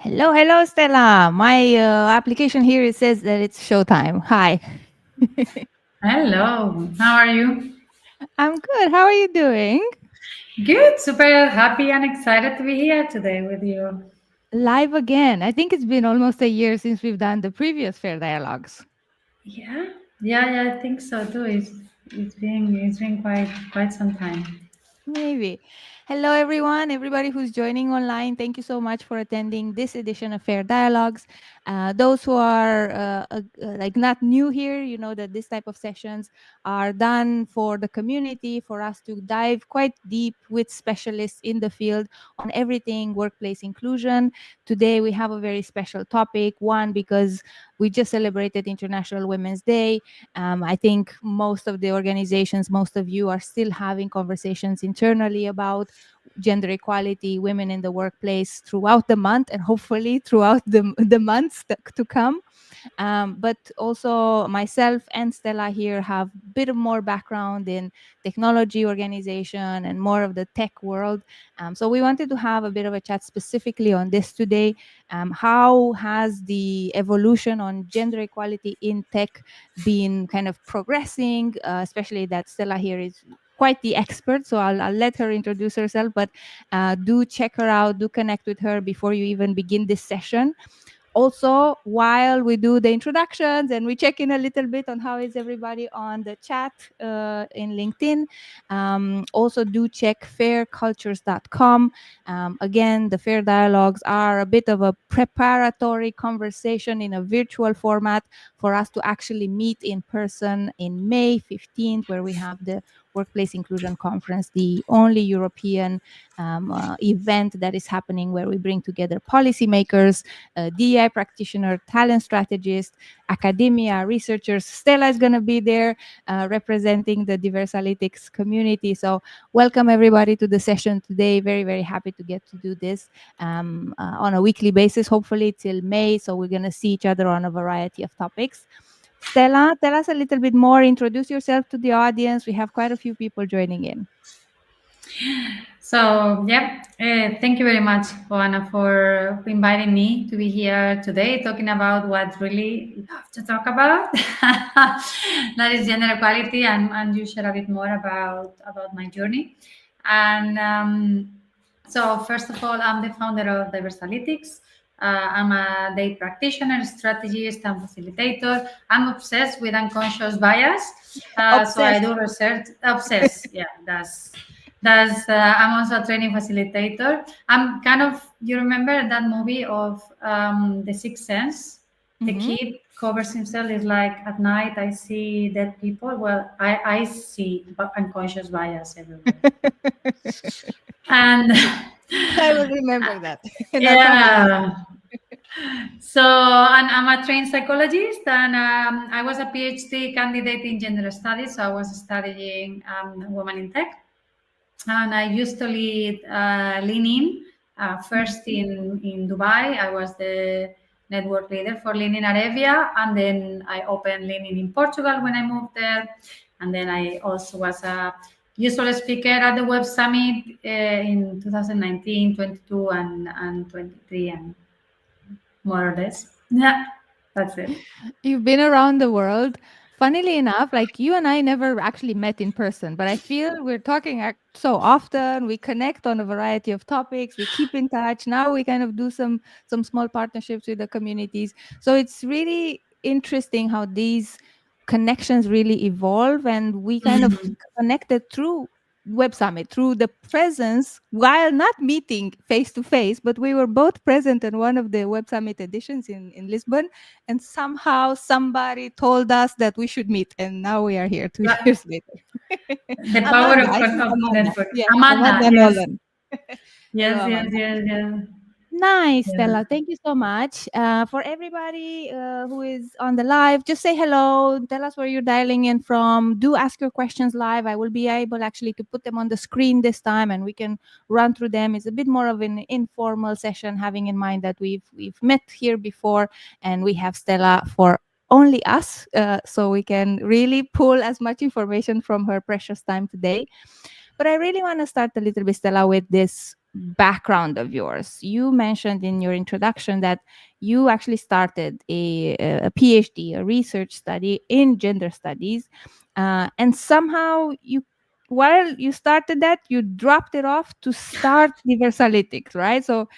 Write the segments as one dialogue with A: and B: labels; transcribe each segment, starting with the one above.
A: Hello, Stella. My application here it says that it's showtime. Hi.
B: Hello, how are you?
A: I'm good. How are you doing?
B: Good, super happy and excited to be here today with you.
A: Live again. I think it's been almost a year since we've done the previous Fair Dialogues.
B: Yeah, I think so too. It's been quite some time.
A: Maybe. Hello, everyone. Everybody who's joining online, thank you so much for attending this edition of Fair Dialogues. Those who are like not new here, you know that this type of sessions are done for the community, for us to dive quite deep with specialists in the field on everything workplace inclusion. Today, we have a very special topic. One, because we just celebrated International Women's Day. I think most of the organizations, most of you are still having conversations internally about gender equality, women in the workplace throughout the month and hopefully throughout the months to come. But also myself and Stella here have a bit of more background in technology organization and more of the tech world. So we wanted to have a bit of a chat specifically on this today. How has the evolution on gender equality in tech been kind of progressing, especially that Stella here is quite the expert, so I'll let her introduce herself, but do check her out, do connect with her before you even begin this session. Also, while we do the introductions and we check in a little bit on how is everybody on the chat in LinkedIn, also do check faircultures.com. Again, the Fair Dialogues are a bit of a preparatory conversation in a virtual format for us to actually meet in person in May 15th, where we have the Workplace Inclusion Conference, the only European event that is happening where we bring together policymakers, DEI practitioner, talent strategist, academia, researchers. Stella is going to be there representing the Diversalytics community. So welcome everybody to the session today. Very, very happy to get to do this on a weekly basis, hopefully till May. So we're going to see each other on a variety of topics. Stella, tell us a little bit more. Introduce yourself to the audience. We have quite a few people joining in.
B: So thank you very much, Joanna, for inviting me to be here today, talking about what really love to talk about. That is gender equality, and you share a bit more about my journey. And so, first of all, I'm the founder of Diversalytics. I'm a data practitioner, strategist, and facilitator. I'm obsessed with unconscious bias. So I do research. Obsessed, yeah, I'm also a training facilitator. I'm kind of, you remember that movie of The Sixth Sense? The kid covers himself, is like, at night I see dead people. Well, I see unconscious bias everywhere. And
A: I will remember that.
B: yeah. So, and I'm a trained psychologist, and I was a PhD candidate in gender studies. So I was studying women in tech. And I used to lead Lean In. First in Dubai, I was the network leader for Lean In Arabia, and then I opened Lean In Portugal when I moved there. And then I also was a usual speaker at the Web Summit in 2019, 22, and 23, and more or less. Yeah, that's it.
A: You've been around the world. Funnily enough, like you and I never actually met in person, but I feel we're talking so often. We connect on a variety of topics. We keep in touch. Now we kind of do some small partnerships with the communities. So it's really interesting how these connections really evolve, and we kind of connected through Web Summit, through the presence while not meeting face to face, but we were both present in one of the Web Summit editions in Lisbon, and somehow somebody told us that we should meet, and now we are here 2 years later.
B: The power
A: Amanda, I think
B: of
A: Amanda.
B: network.
A: Yeah,
B: Amanda,
A: Amanda
B: yes,
A: Nolan. Hello,
B: yes, yes,
A: Amanda.
B: yes, yes.
A: Nice,
B: Yeah.
A: Stella. Thank you so much. For everybody who is on the live, just say hello. Tell us where you're dialing in from. Do ask your questions live. I will be able actually to put them on the screen this time, and we can run through them. It's a bit more of an informal session, having in mind that we've met here before, and we have Stella for only us, so we can really pull as much information from her precious time today. But I really want to start a little bit, Stella, with this background of yours. You mentioned in your introduction that you actually started a PhD, a research study in gender studies, and somehow you, while you started that, you dropped it off to start Diversalytics, right? So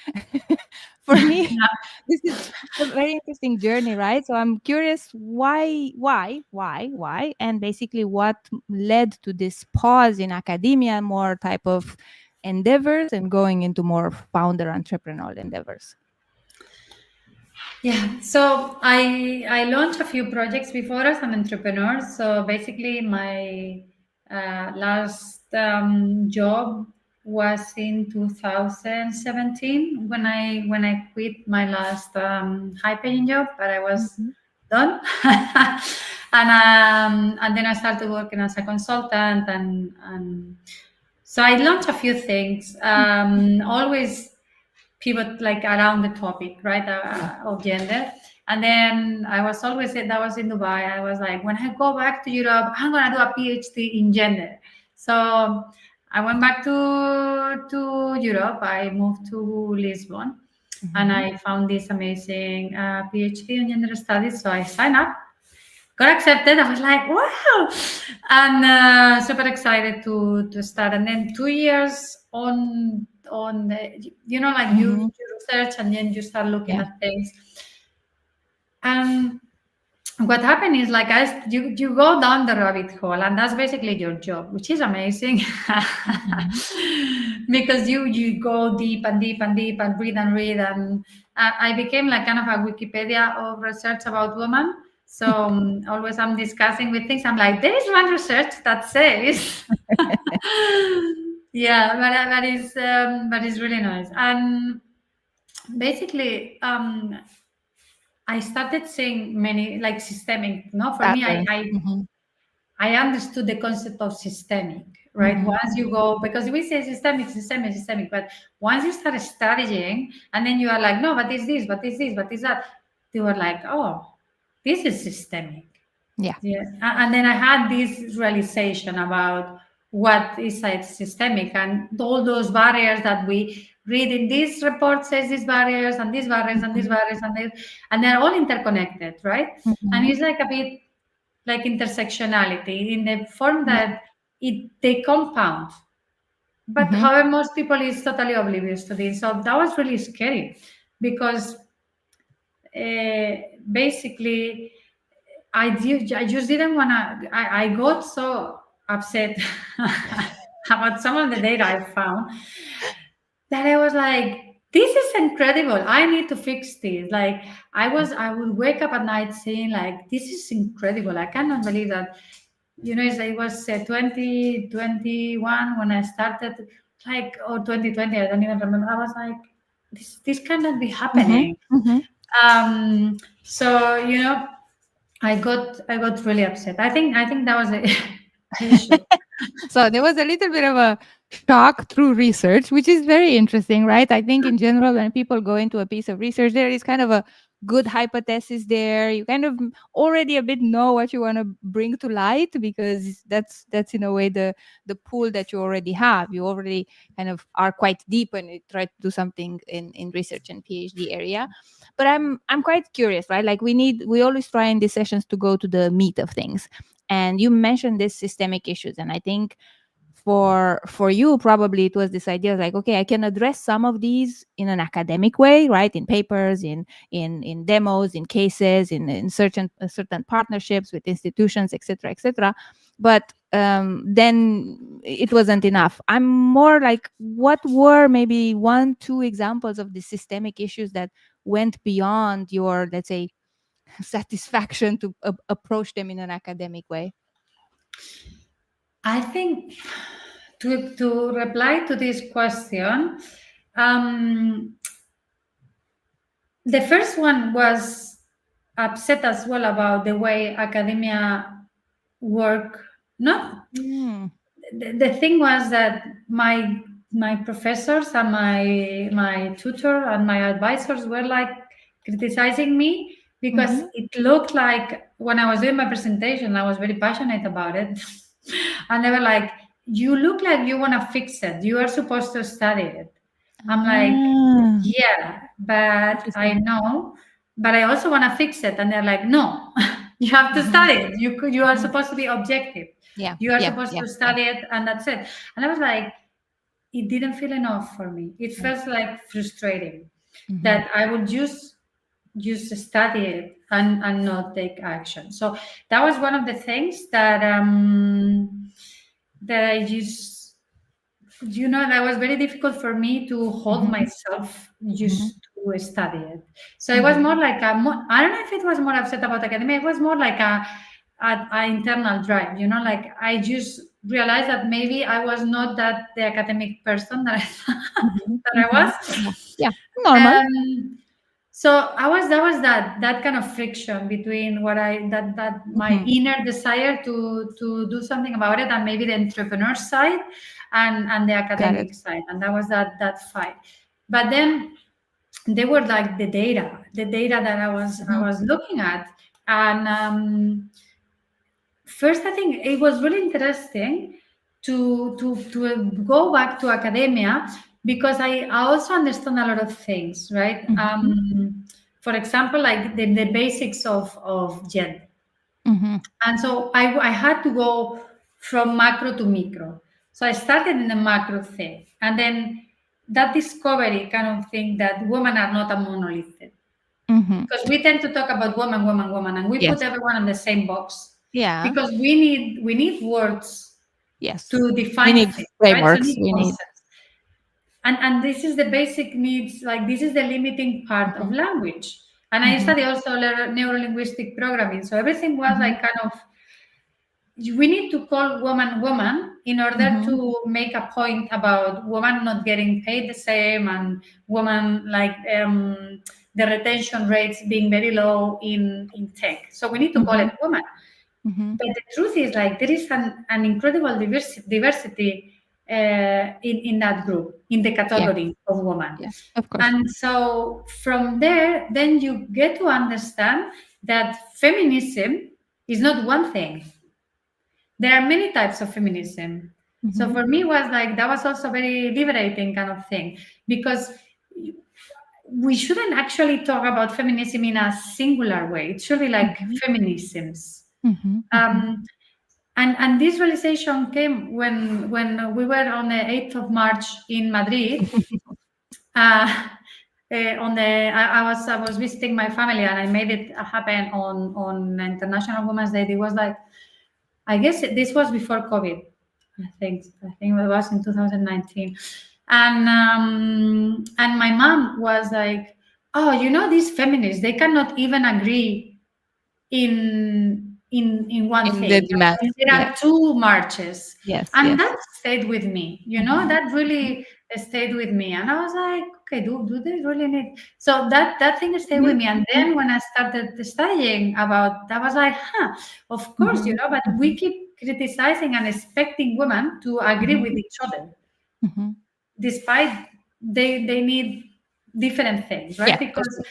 A: for me, this is a very interesting journey, right? So I'm curious why, and basically what led to this pause in academia, more type of endeavors, and going into more founder entrepreneurial endeavors.
B: Yeah, so I launched a few projects before as an entrepreneur. So basically, my last job was in 2017 when I quit my last high paying job, but I was
A: Mhm,
B: done. And then I started working as a consultant, and so I launched a few things. Always pivot like around the topic, right,
A: yeah.
B: of gender. And then I was always said that was in Dubai. I was like, when I go back to Europe, I'm gonna do a PhD in gender. So I went back to Europe. I moved to Lisbon, and
A: Mhm,
B: I found this amazing PhD in gender studies. So I signed up, got accepted. I was like, wow, and super excited to start. And then 2 years on like
A: mhm,
B: you research and then you start looking
A: yeah.
B: at things. And what happened is like you go down the rabbit hole, and that's basically your job, which is amazing.
A: Mhm,
B: Because you go deep and deep and deep and read, and I became like kind of a Wikipedia of research about women. So always I'm discussing with things, I'm like, there is one research that says yeah, but that is really nice. And basically I started seeing many like systemic. No, for me,
A: Patterns. Mhm,
B: I understood the concept of systemic, right?
A: mhm,
B: Once you go, because we say systemic, but once you start studying, and then you are like, no, but is this, but is this, but is that? You are like, oh, this is systemic.
A: yeah.
B: Yeah. And then I had this realization about what is systemic and all those barriers that we read in this report says these barriers and these barriers and these
A: Mhm,
B: barriers and they're all interconnected, right? And
A: mhm,
B: it's like a bit like intersectionality in the form
A: yeah.
B: that they compound. But
A: Mhm,
B: however, most people is totally oblivious to this. So that was really scary because basically I just didn't wanna. I got so upset about some of the data I found that I was like, "This is incredible! I need to fix this." Like I would wake up at night saying, "Like this is incredible! I cannot believe that." It was 2021 when I started, like or 2020. I don't even remember. I was like, "This cannot be
A: mhm,
B: happening."
A: mhm.
B: So I got really upset. I think that was the issue.
A: So there was a little bit of a shock through research, which is very interesting, right? I think in general, when people go into a piece of research, there is kind of a good hypothesis there. You kind of already a bit know what you want to bring to light, because that's in a way the pool that you already have. You already kind of are quite deep when you try to do something in research and PhD area. But I'm quite curious, right? Like we always try in these sessions to go to the meat of things, and you mentioned these systemic issues, and I think for you probably it was this idea like, okay, I can address some of these in an academic way, right, in papers, in demos, in cases, in certain partnerships with institutions, etc., etc. But then it wasn't enough. I'm more like, what were maybe one two examples of the systemic issues that went beyond your, let's say, satisfaction to approach them in an academic way?
B: I think to reply to this question, um, the first one was upset as well about the way academia work. Not
A: Mm,
B: the thing was that my professors and my tutor and my advisors were like criticizing me because
A: mhm,
B: it looked like when I was doing my presentation, I was very passionate about it. And they were like, you look like you want to fix it, you are supposed to study it. I'm like,
A: Ah,
B: yeah, but I
A: interesting.
B: know, but I also want to fix it. And they're like, no, you have to
A: Mhm,
B: study it. You are
A: mhm.
B: supposed to be objective.
A: Yeah,
B: You are
A: yeah,
B: supposed
A: yeah,
B: to
A: yeah.
B: study it, and that's it. And I was like, it didn't feel enough for me. It
A: Mm,
B: felt like frustrating
A: mhm,
B: that I would just study it and not take action. So that was one of the things that I just, that was very difficult for me to hold
A: mhm,
B: myself
A: mhm,
B: just to study it. So it was
A: mhm,
B: more like I don't know if it was more upset about academia. It was more like a internal drive. Like I just realized that maybe I was not that the academic person that
A: mhm,
B: that I
A: mhm. Yeah,
B: was.
A: yeah. Normal.
B: So that was that kind of friction between what I that my
A: Mhm.
B: inner desire to do something about it, and maybe the entrepreneur side and the
A: Got it.
B: academic side, and that was that fight. But then they were like the data that I
A: Mhm,
B: was looking at, and first I think it was really interesting to go back to academia, because I also understand a lot of things, right?
A: mhm,
B: For example, like the basics of gender.
A: mhm,
B: And so I had to go from macro to micro. So I started in the macro thing, and then that discovery kind of thing that women are not a monolith,
A: mhm.
B: because we tend to talk about woman, woman, woman, and we put
A: Yes.
B: everyone in the same box,
A: Yeah.
B: because we need words
A: Yes.
B: to
A: We
B: define
A: need
B: things, right? So we
A: frameworks.
B: need
A: We need.
B: concepts, and this is the basic needs. Like this is the limiting part of
A: Mhm,
B: language. And I
A: mhm,
B: study also neuro-linguistic programming, so everything was
A: mhm,
B: like kind of, we need to call woman woman in order
A: mhm.
B: to make a point about woman not getting paid the same, and woman like the retention rates being very low in tech. So we need to call it
A: Mhm,
B: woman.
A: mhm.
B: But the truth is, like, there is an incredible diversity in that group, in the
A: Yeah,
B: category of woman.
A: yeah, of course.
B: And so from there, then you get to understand that feminism is not one thing. There are many types of feminism. So
A: Mhm,
B: for me, was like that was also very liberating kind of thing, because we shouldn't actually talk about feminism in a singular way. It should be like
A: mhm,
B: feminisms.
A: mhm, mhm,
B: Um, and this realization came when we were on the 8th of March in Madrid. Uh, on the I was visiting my family, and I made it happen on International Women's Day. It was like, I guess this was before COVID. I think it was in 2019, and my mom was like, "Oh, these feminists, they cannot even agree in one
A: In the
B: thing.
A: demands.
B: There
A: Yeah.
B: are two marches."
A: Yes.
B: And
A: Yes.
B: that stayed with me.
A: Mhm,
B: That really stayed with me, and I was like, okay, do they really need? So that thing stayed with
A: mhm,
B: me. And
A: mhm,
B: then when I started studying about that, was like, of course,
A: mhm,
B: but we
A: mhm.
B: keep criticizing and expecting women to agree with
A: Mhm,
B: each other,
A: mhm.
B: despite they need different things,
A: Yeah,
B: right?
A: that's
B: Because
A: true.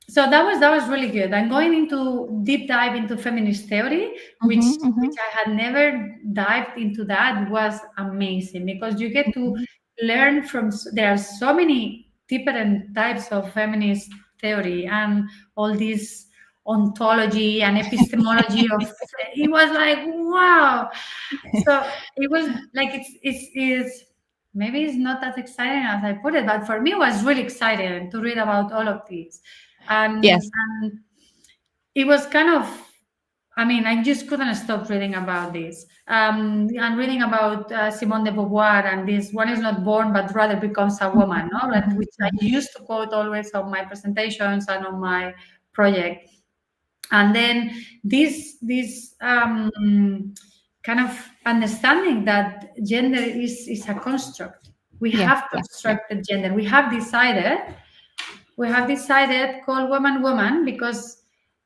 B: so that was really good. And going into deep dive into feminist theory, which
A: Mhm, mhm,
B: I had never dived into, that was amazing, because you get to
A: mhm.
B: learn from. There are so many different types of feminist theory, and all this ontology and epistemology of. It was like, wow. So it was like, it's maybe it's not as exciting as I put it, but for me it was really exciting to read about all of these.
A: Yes.
B: And it was kind of, I mean, I just couldn't stop reading about this. And reading about Simone de Beauvoir, and this one is not born but rather becomes a woman, no? Like,
A: Mhm,
B: which I
A: mhm.
B: used to quote always on my presentations and on my project. And then this kind of understanding that gender is a construct. We
A: Yeah,
B: have
A: yeah, yeah.
B: constructed gender. We have decided call woman woman because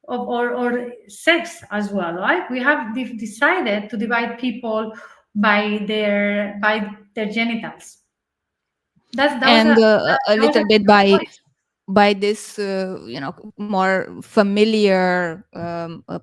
B: of or sex as well, right? We have decided to divide people by their genitals. That was a
A: And a
B: that was a
A: little bit
B: kind of
A: by
B: choice.
A: by this more familiar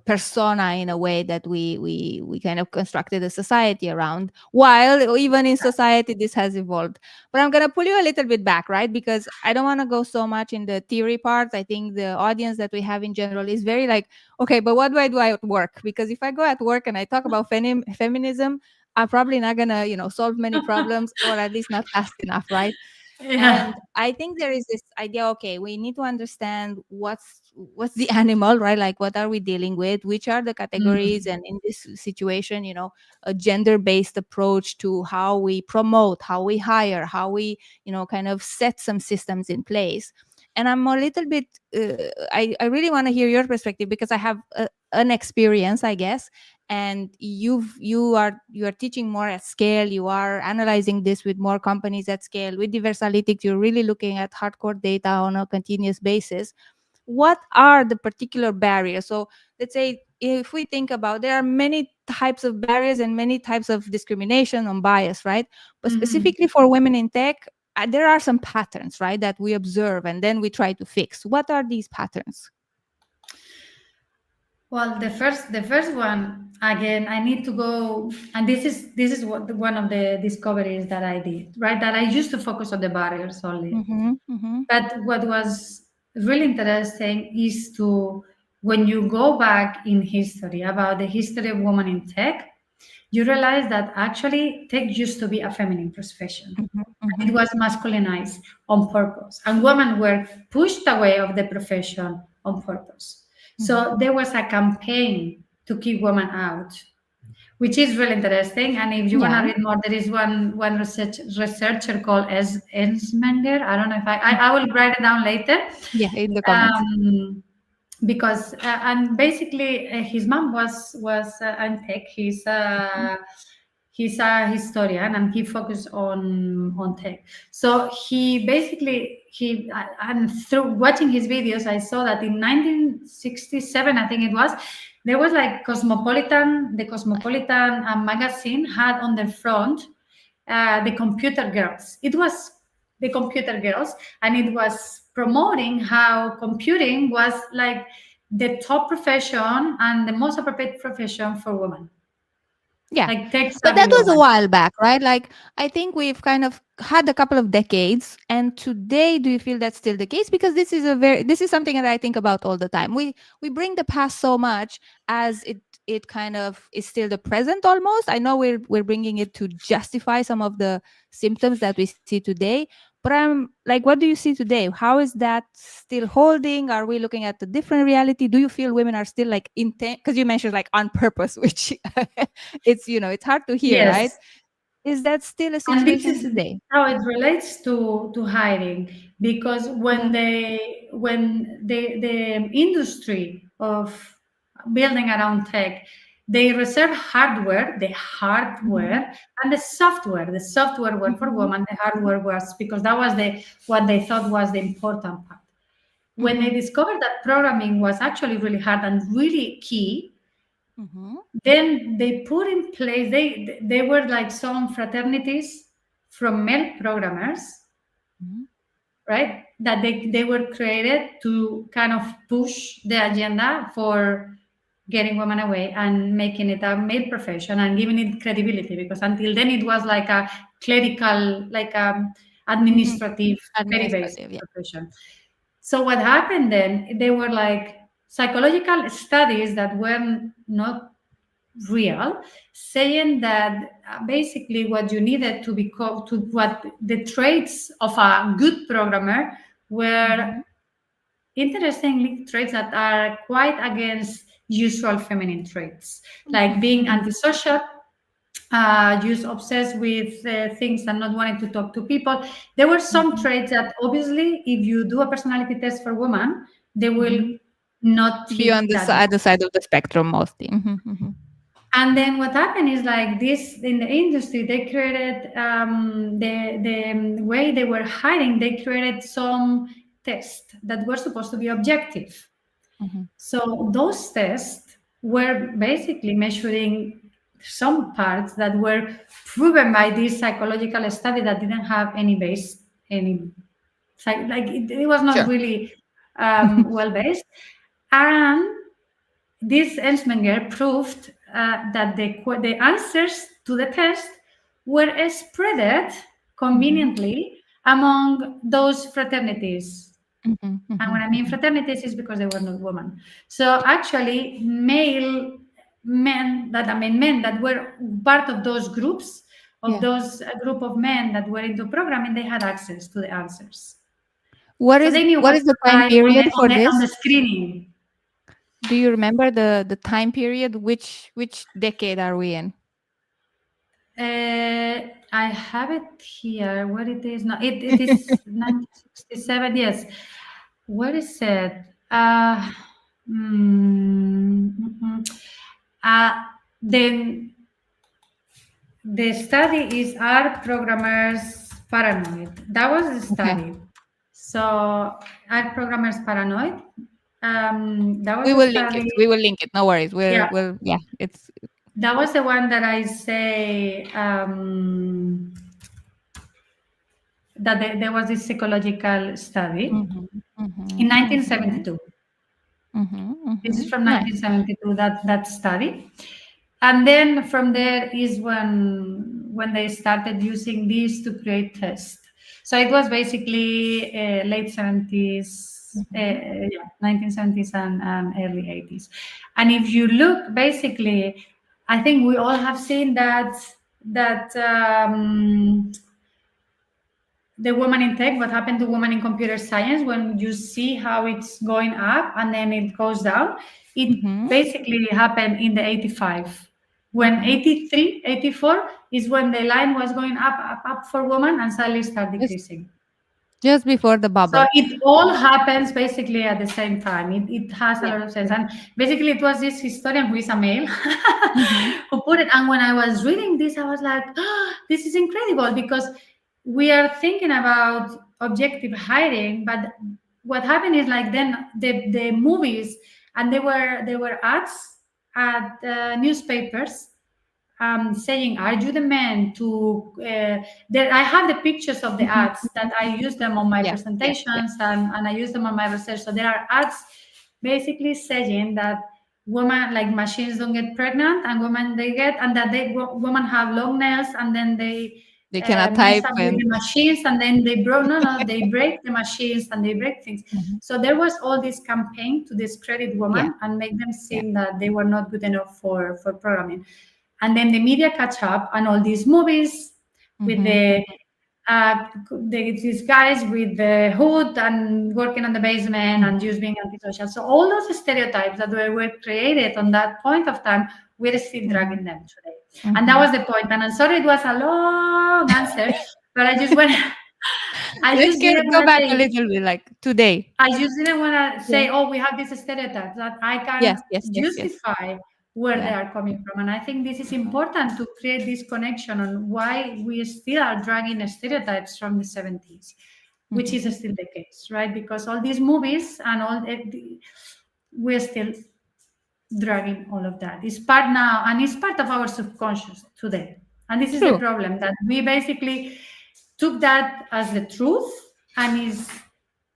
A: persona, in a way that we kind of constructed a society around, while even in society this has evolved. But I'm going to pull you a little bit back, right? Because I don't want to go so much in the theory part. I think the audience that we have in general is very like, okay, but what do I do at work? Because if I go at work and I talk about feminism, I'm probably not going to solve many problems, or at least not fast enough, right?
B: Yeah.
A: And I think there is this idea, okay, we need to understand what's the animal, right? Like, what are we dealing with, which are the categories,
B: Mm.
A: and in this situation, a gender based approach to how we promote, how we hire, how we kind of set some systems in place. And I'm a little bit I really want to hear your perspective, because I have an experience, I guess. And you are teaching more at scale, you are analyzing this with more companies at scale. With Diversalytics, you're really looking at hardcore data on a continuous basis. What are the particular barriers? So let's say, if we think about, there are many types of barriers and many types of discrimination on bias, right? But
B: Mhm.
A: specifically for women in tech, there are some patterns, right, that we observe and then we try to fix. What are these patterns?
B: Well, the first one again, I need to go, and this is what one of the discoveries that I did, right? That I used to focus on the barriers only,
A: Mm-hmm, mm-hmm,
B: but what was really interesting is to, when you go back in history about the history of women in tech, you realize that actually tech used to be a feminine profession.
A: mm-hmm,
B: It
A: mm-hmm,
B: was masculinized on purpose, and women were pushed away of the profession on purpose.
A: mm-hmm.
B: So there was a campaign to keep women out, which is really interesting. And if you want to
A: Yeah.
B: read more, there is one researcher called Ensmenger. I don't know if I will write it down later.
A: Yeah, in the comments.
B: Um, because and basically his mom was in tech. He's a historian and he focused on tech. So he basically he and through watching his videos, I saw that in 1967, I think it was, there was like the Cosmopolitan magazine had on the front the computer girls. It was the computer girls, and it was promoting how computing was like the top profession and the most appropriate profession for women,
A: Yeah.
B: like tech
A: But
B: savvy
A: that was a
B: women.
A: while back, right? Like, I think we've kind of had a couple of decades. And today, do you feel that's still the case? Because this is something that I think about all the time. We bring the past so much, as it kind of is still the present almost. I know we're bringing it to justify some of the symptoms that we see today. But I'm like, what do you see today? How is that still holding? Are we looking at a different reality? Do you feel women are still like intent? Because you mentioned like on purpose, which it's hard to hear, right?
B: Yes,
A: Is that still a
B: and this
A: situation
B: is
A: today?
B: how it relates to hiring, because when
A: Mhm,
B: the industry of building around tech, they reserve hardware, the
A: mhm,
B: hardware and the software were for
A: mhm,
B: women, the hardware was because that was the what they thought was the important part. When they
A: mhm,
B: discovered that programming was actually really hard and really key,
A: mhm,
B: then they put in place, they were like some fraternities from male programmers,
A: mhm,
B: right, that they were created to kind of push the agenda for getting women away and making it a male profession and giving it credibility, because until then it was like a clerical, like
A: mhm.
B: administrative, very basic
A: Administrative, yeah.
B: profession. So what happened then, they were like psychological studies that were not real, saying that basically what you needed to become, to what the traits of a good programmer were,
A: Mhm,
B: interestingly, traits that are quite against usual feminine traits, like
A: mhm,
B: being
A: mhm,
B: antisocial, just obsessed with things and not wanting to talk to people. There were some
A: mhm,
B: traits that obviously, if you do a personality test for women, they will
A: mhm.
B: not
A: Be on
B: tick
A: the
B: that.
A: other side of the spectrum mostly. Mhm, mhm,
B: And then what happened is like this in the industry, they created the way they were hiring. They created some tests that were supposed to be objective.
A: mhm,
B: So those tests were basically measuring some parts that were proven by this psychological study that didn't have any base, any it was not
A: Sure.
B: really well based. And this Ensmenger proved that the answers to the test were spreaded
A: Mhm.
B: conveniently among those fraternities.
A: Mhm.
B: And when
A: Mhm.
B: I mean
A: Mhm.
B: fraternities, is because they were not women. So actually, male men that I mean men that were part of those groups, of
A: Yeah.
B: those group of men that were into programming, they had access to the answers.
A: What
B: So
A: is
B: they knew
A: what
B: what
A: is
B: to
A: the time
B: write on
A: period for
B: the
A: this?
B: screening.
A: Do you remember the time period? Which decade are we in?
B: I have it here. Where it is now? It is 1967. Yes. Where is it? Uh, then the study is Are Programmers Paranoid? That was the
A: Okay.
B: study. So Are Programmers Paranoid? That was
A: We
B: the
A: will link it.
B: study.
A: We will link it. No worries.
B: Yeah,
A: We'll yeah, it's
B: that was the one that I say. That there was this psychological study
A: mhm,
B: in
A: mhm, mhm,
B: 1972.
A: mhm,
B: This is
A: mhm.
B: from
A: Nice.
B: 1972, that study. And then from there is when they started using these to create tests. So it was basically late 70s,
A: Mhm,
B: 1970s and early 80s. And if you look, basically, I think we all have seen that the woman in tech, what happened to woman in computer science, when you see how it's going up and then it goes down, it
A: mhm,
B: basically happened in the 85. When
A: mhm.
B: 83, 84 is when the line was going up, up, up for women and suddenly start
A: Just
B: decreasing.
A: just before the
B: So
A: bubble.
B: it all happens basically at the same time. It has a
A: Yeah.
B: lot of sense.
A: Yeah.
B: And basically, it was this historian who is a male
A: Mhm,
B: who put it. And when I was reading this, I was like, oh, this is incredible because we are thinking about objective hiring. But what happened is like then the movies and there were ads at newspapers saying, "Are you the man to?" There, I have the pictures of the
A: mhm,
B: ads that
A: mhm,
B: I
A: mhm.
B: use them on my
A: Yeah. Yeah. Yeah.
B: presentations and I use them on my research. So there are ads basically saying that women like machines don't get pregnant and women they get, and that women have long nails and then they
A: They cannot
B: mess
A: type
B: up with
A: and
B: the machines and then they broke no they break the machines and they break things.
A: mhm.
B: So there was all this campaign to discredit
A: Yeah.
B: women and make them
A: Yeah.
B: seem that they were not good enough for programming. And then the media catch up and all these movies with
A: Mhm, mhm,
B: these guys with the hood and working on the basement and
A: mhm.
B: just being antisocial. So all those stereotypes that were created on that point of time, we're still
A: Mhm,
B: dragging them today. And that
A: mhm.
B: was the point. And I'm sorry it was a long answer, but I just went I
A: Let's
B: just didn't
A: go
B: want to
A: back a
B: say
A: little bit, like today.
B: I just didn't want to
A: Yeah.
B: say, oh, we have this stereotype that I
A: Yes,
B: can
A: yes, yes, yes.
B: justify where they
A: Yeah.
B: are coming from. And I think this is
A: Mhm,
B: important to create this connection on why we still are dragging stereotypes from the 70s, which
A: mhm.
B: is still the case, right? Because all these movies and all we're still dragging all of that. It's part now and it's part of our subconscious today. And this is the
A: True.
B: problem that we basically took that as the truth and is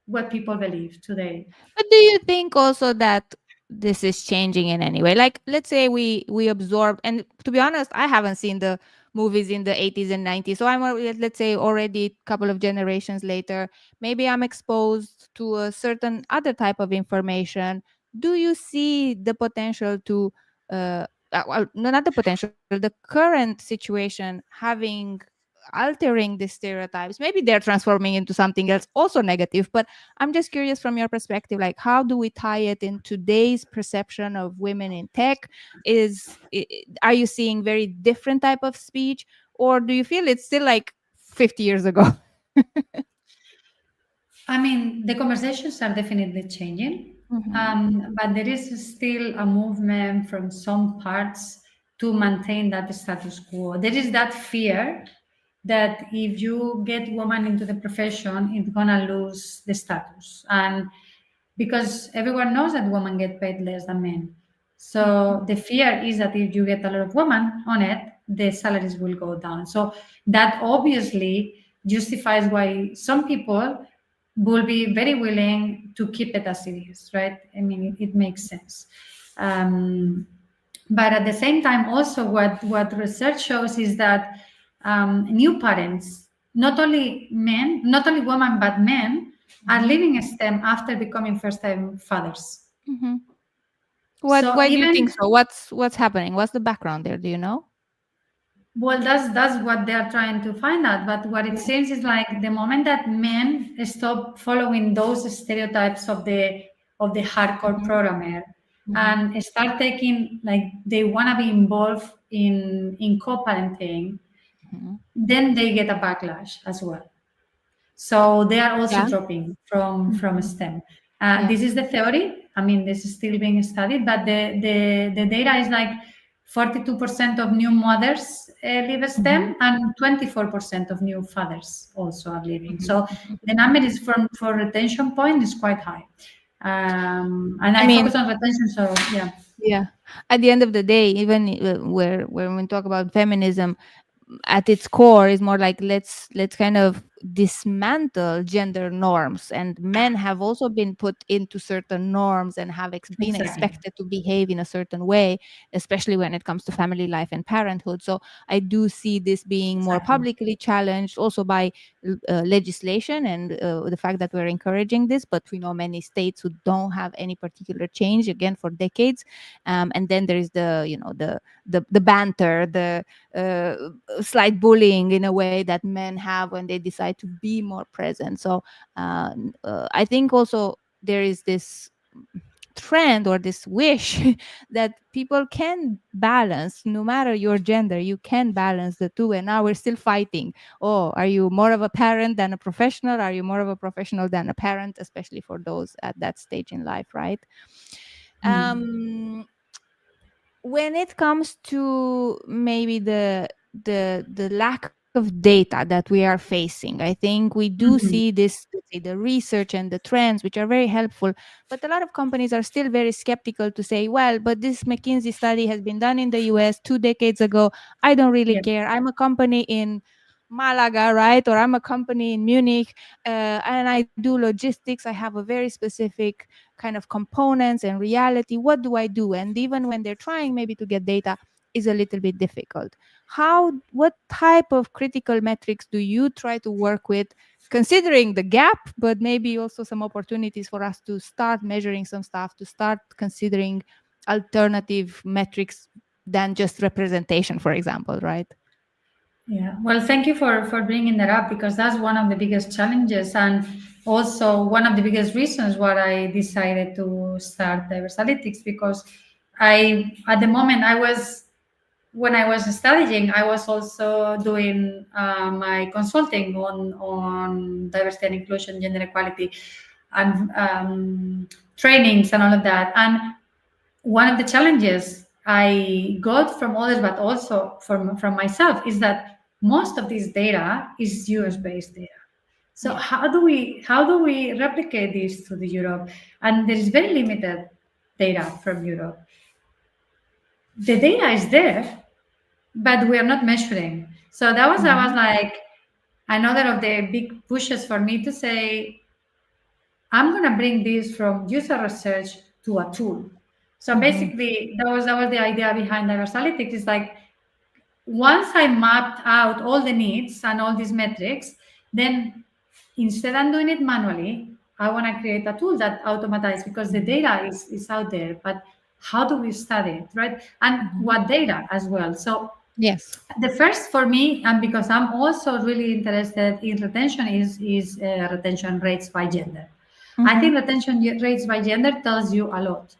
B: what people believe today.
A: But do you think also that this is changing in any way? Like, let's say we absorb, and to be honest, I haven't seen the movies in the 80s and 90s. So let's say already a couple of generations later, maybe I'm exposed to a certain other type of information. Do you see the potential to well, no, not the potential, the current situation having altering the stereotypes? Maybe they're transforming into something else also negative, but I'm just curious from your perspective, like how do we tie it in today's perception of women in tech? Are you seeing very different type of speech, or do you feel it's still like 50 years ago?
B: I mean, the conversations are definitely changing,
A: Mhm,
B: but there is still a movement from some parts to maintain that status quo. There is that fear that if you get woman into the profession, it's gonna lose the status, and because everyone knows that women get paid less than men.
A: mhm,
B: So the fear is that if you get a lot of women on it, the salaries will go down. So that obviously justifies why some people will be very willing to keep it as it is, right? I mean, it makes sense. Um, but at the same time, also what research shows is that new parents, not only men, not only women, but men, are
A: Mm-hmm.
B: leaving STEM after becoming first-time fathers.
A: Mm-hmm.
B: So
A: Why do you think
B: even
A: so? What's happening? What's the background there? Do you know?
B: well, that's what they are trying to find out. But what it
A: Yeah.
B: seems is like the moment that men stop following those stereotypes of the hardcore
A: Mm-hmm.
B: programmer
A: Mm-hmm.
B: and start taking like they want to be involved in co-parenting,
A: Mm-hmm.
B: then they get a backlash as well. So they are also
A: Yeah.
B: dropping from
A: Mm-hmm.
B: STEM.
A: Yeah.
B: This is the theory. I mean, this is still being studied, but the data is like 42% of new mothers leave
A: Mm-hmm.
B: STEM, and 24% of new fathers also are leaving.
A: Mm-hmm.
B: So the number is from for retention point is quite high. And
A: I
B: I
A: mean,
B: focus on retention, so yeah,
A: yeah. At the end of the day, even where when we talk about feminism, at its core is more like let's kind of dismantle gender norms, and men have also been put into certain norms and have been
B: exactly,
A: expected to behave in a certain way, especially when it comes to family life and parenthood. So I do see this being more
B: exactly,
A: publicly challenged also by legislation, and the fact that we're encouraging this, but we know many states who don't have any particular change again for decades. And then there is the the banter, the slight bullying in a way that men have when they decide to be more present. So I think also there is this trend or this wish that people can balance, no matter your gender, you can balance the two. And now we're still fighting. Oh, are you more of a parent than a professional? Are you more of a professional than a parent, especially for those at that stage in life, right?
B: mm.
A: um when it comes to maybe the lack of data that we are facing, I think we do see
B: Mhm.
A: this, let's say, the research and the trends, which are very helpful, but a lot of companies are still very skeptical to say, well, but this McKinsey study has been done in the US 2 decades ago. I don't really
B: Yeah.
A: care. I'm a company in Malaga, right? Or I'm a company in Munich, and I do logistics. I have a very specific kind of components and reality. What do I do? And even when they're trying maybe to get data, is a little bit difficult. What type of critical metrics do you try to work with, considering the gap, but maybe also some opportunities for us to start measuring some stuff, to start considering alternative metrics than just representation, for example, right?
B: Yeah, well, thank you for bringing that up because that's one of the biggest challenges and also one of the biggest reasons why I decided to start Diversalytics because at the moment I was when I was studying I was also doing my consulting on diversity and inclusion, gender equality, and trainings and all of that. And one of the challenges I got from others, but also from myself, is that most of this data is US
A: Mhm.
B: based data. So
A: Yeah.
B: how do we replicate this to the Europe? And there is very limited data from Europe. The data is there, but we are not measuring. So I was
A: Mhm.
B: like another of the big pushes for me to say I'm going to bring this from user research to a tool. So
A: Mhm.
B: basically, that was the idea behind Diversalytics. Is like once I mapped out all the needs and all these metrics, then instead of doing it manually, I want to create a tool that automatizes because the
A: Mhm.
B: data is out there. But how do we study it, right? And
A: Mhm.
B: what data as well. So
A: Yes.
B: the first for me, and because I'm also really interested in retention, is retention rates by gender. I
A: Mhm.
B: think retention rates by gender tells you a lot.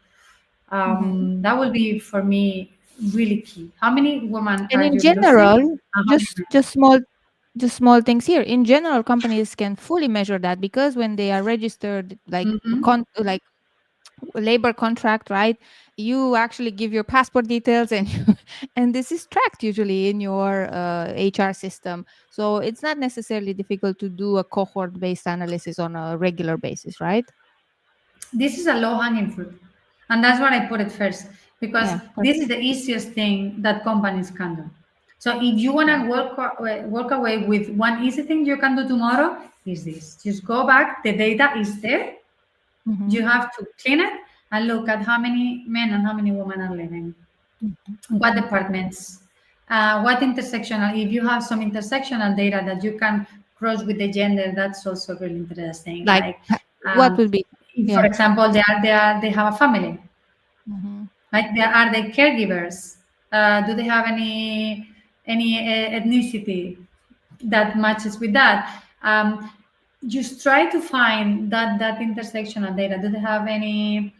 A: Mhm.
B: That will be for me really key. How many women
A: And
B: are
A: in
B: you losing?
A: general,
B: And how many
A: just
B: men?
A: just small just small things here. In general, companies can fully measure that because when they are registered,
B: Mhm.
A: like labor contract, right? You actually give your passport details, and and this is tracked usually in your HR system. So it's not necessarily difficult to do a cohort based analysis on a regular basis, right?
B: This is a low hanging fruit. And that's why I put it first, because
A: Yeah,
B: this is
A: perfect.
B: the easiest thing that companies can do. So if you want
A: Yeah.
B: to work away with one easy thing you can do tomorrow, is this. Just go back. The data is there.
A: Mhm.
B: You have to clean it and look at how many men and how many women are living,
A: Mhm.
B: what
A: Mhm.
B: departments, what intersectional. If you have some intersectional data that you can cross with the gender, that's also really interesting.
A: Like,
B: Like,
A: what
B: um,
A: will be?
B: if, for
A: Yeah.
B: example, they have a family.
A: Mhm.
B: Like, there are they caregivers? Do they have any ethnicity that matches with that? Just try to find that intersectional data. Do they have any?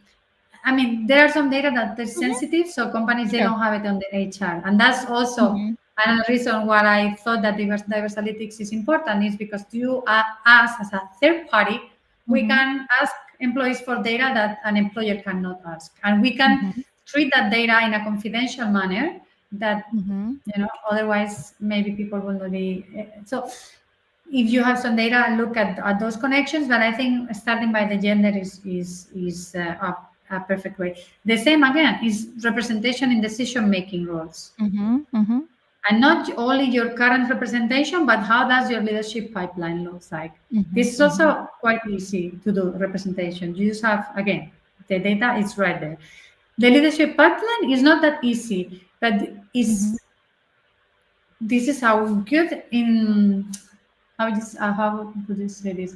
B: I mean, there are some data that is
A: Mhm.
B: sensitive, so companies they
A: Sure.
B: don't have it on the HR, and that's also
A: Mhm.
B: another reason why I thought that Diversalytics is important is because you, us as a third party, we
A: Mhm.
B: can ask employees for data that an employer cannot ask, and we can
A: Mhm.
B: treat that data in a confidential manner that
A: Mhm.
B: otherwise maybe people will not be so. If you have some data, look at those connections. But I think starting by the gender is a perfect way. The same again is representation in decision making roles,
A: Mhm. Mhm.
B: and not only your current representation, but how does your leadership pipeline looks like.
A: Mhm.
B: This is
A: Mhm.
B: also quite easy to do representation. You just have again the data is right there. The leadership pipeline is not that easy, but
A: Mhm.
B: is this is how good in how would you say this?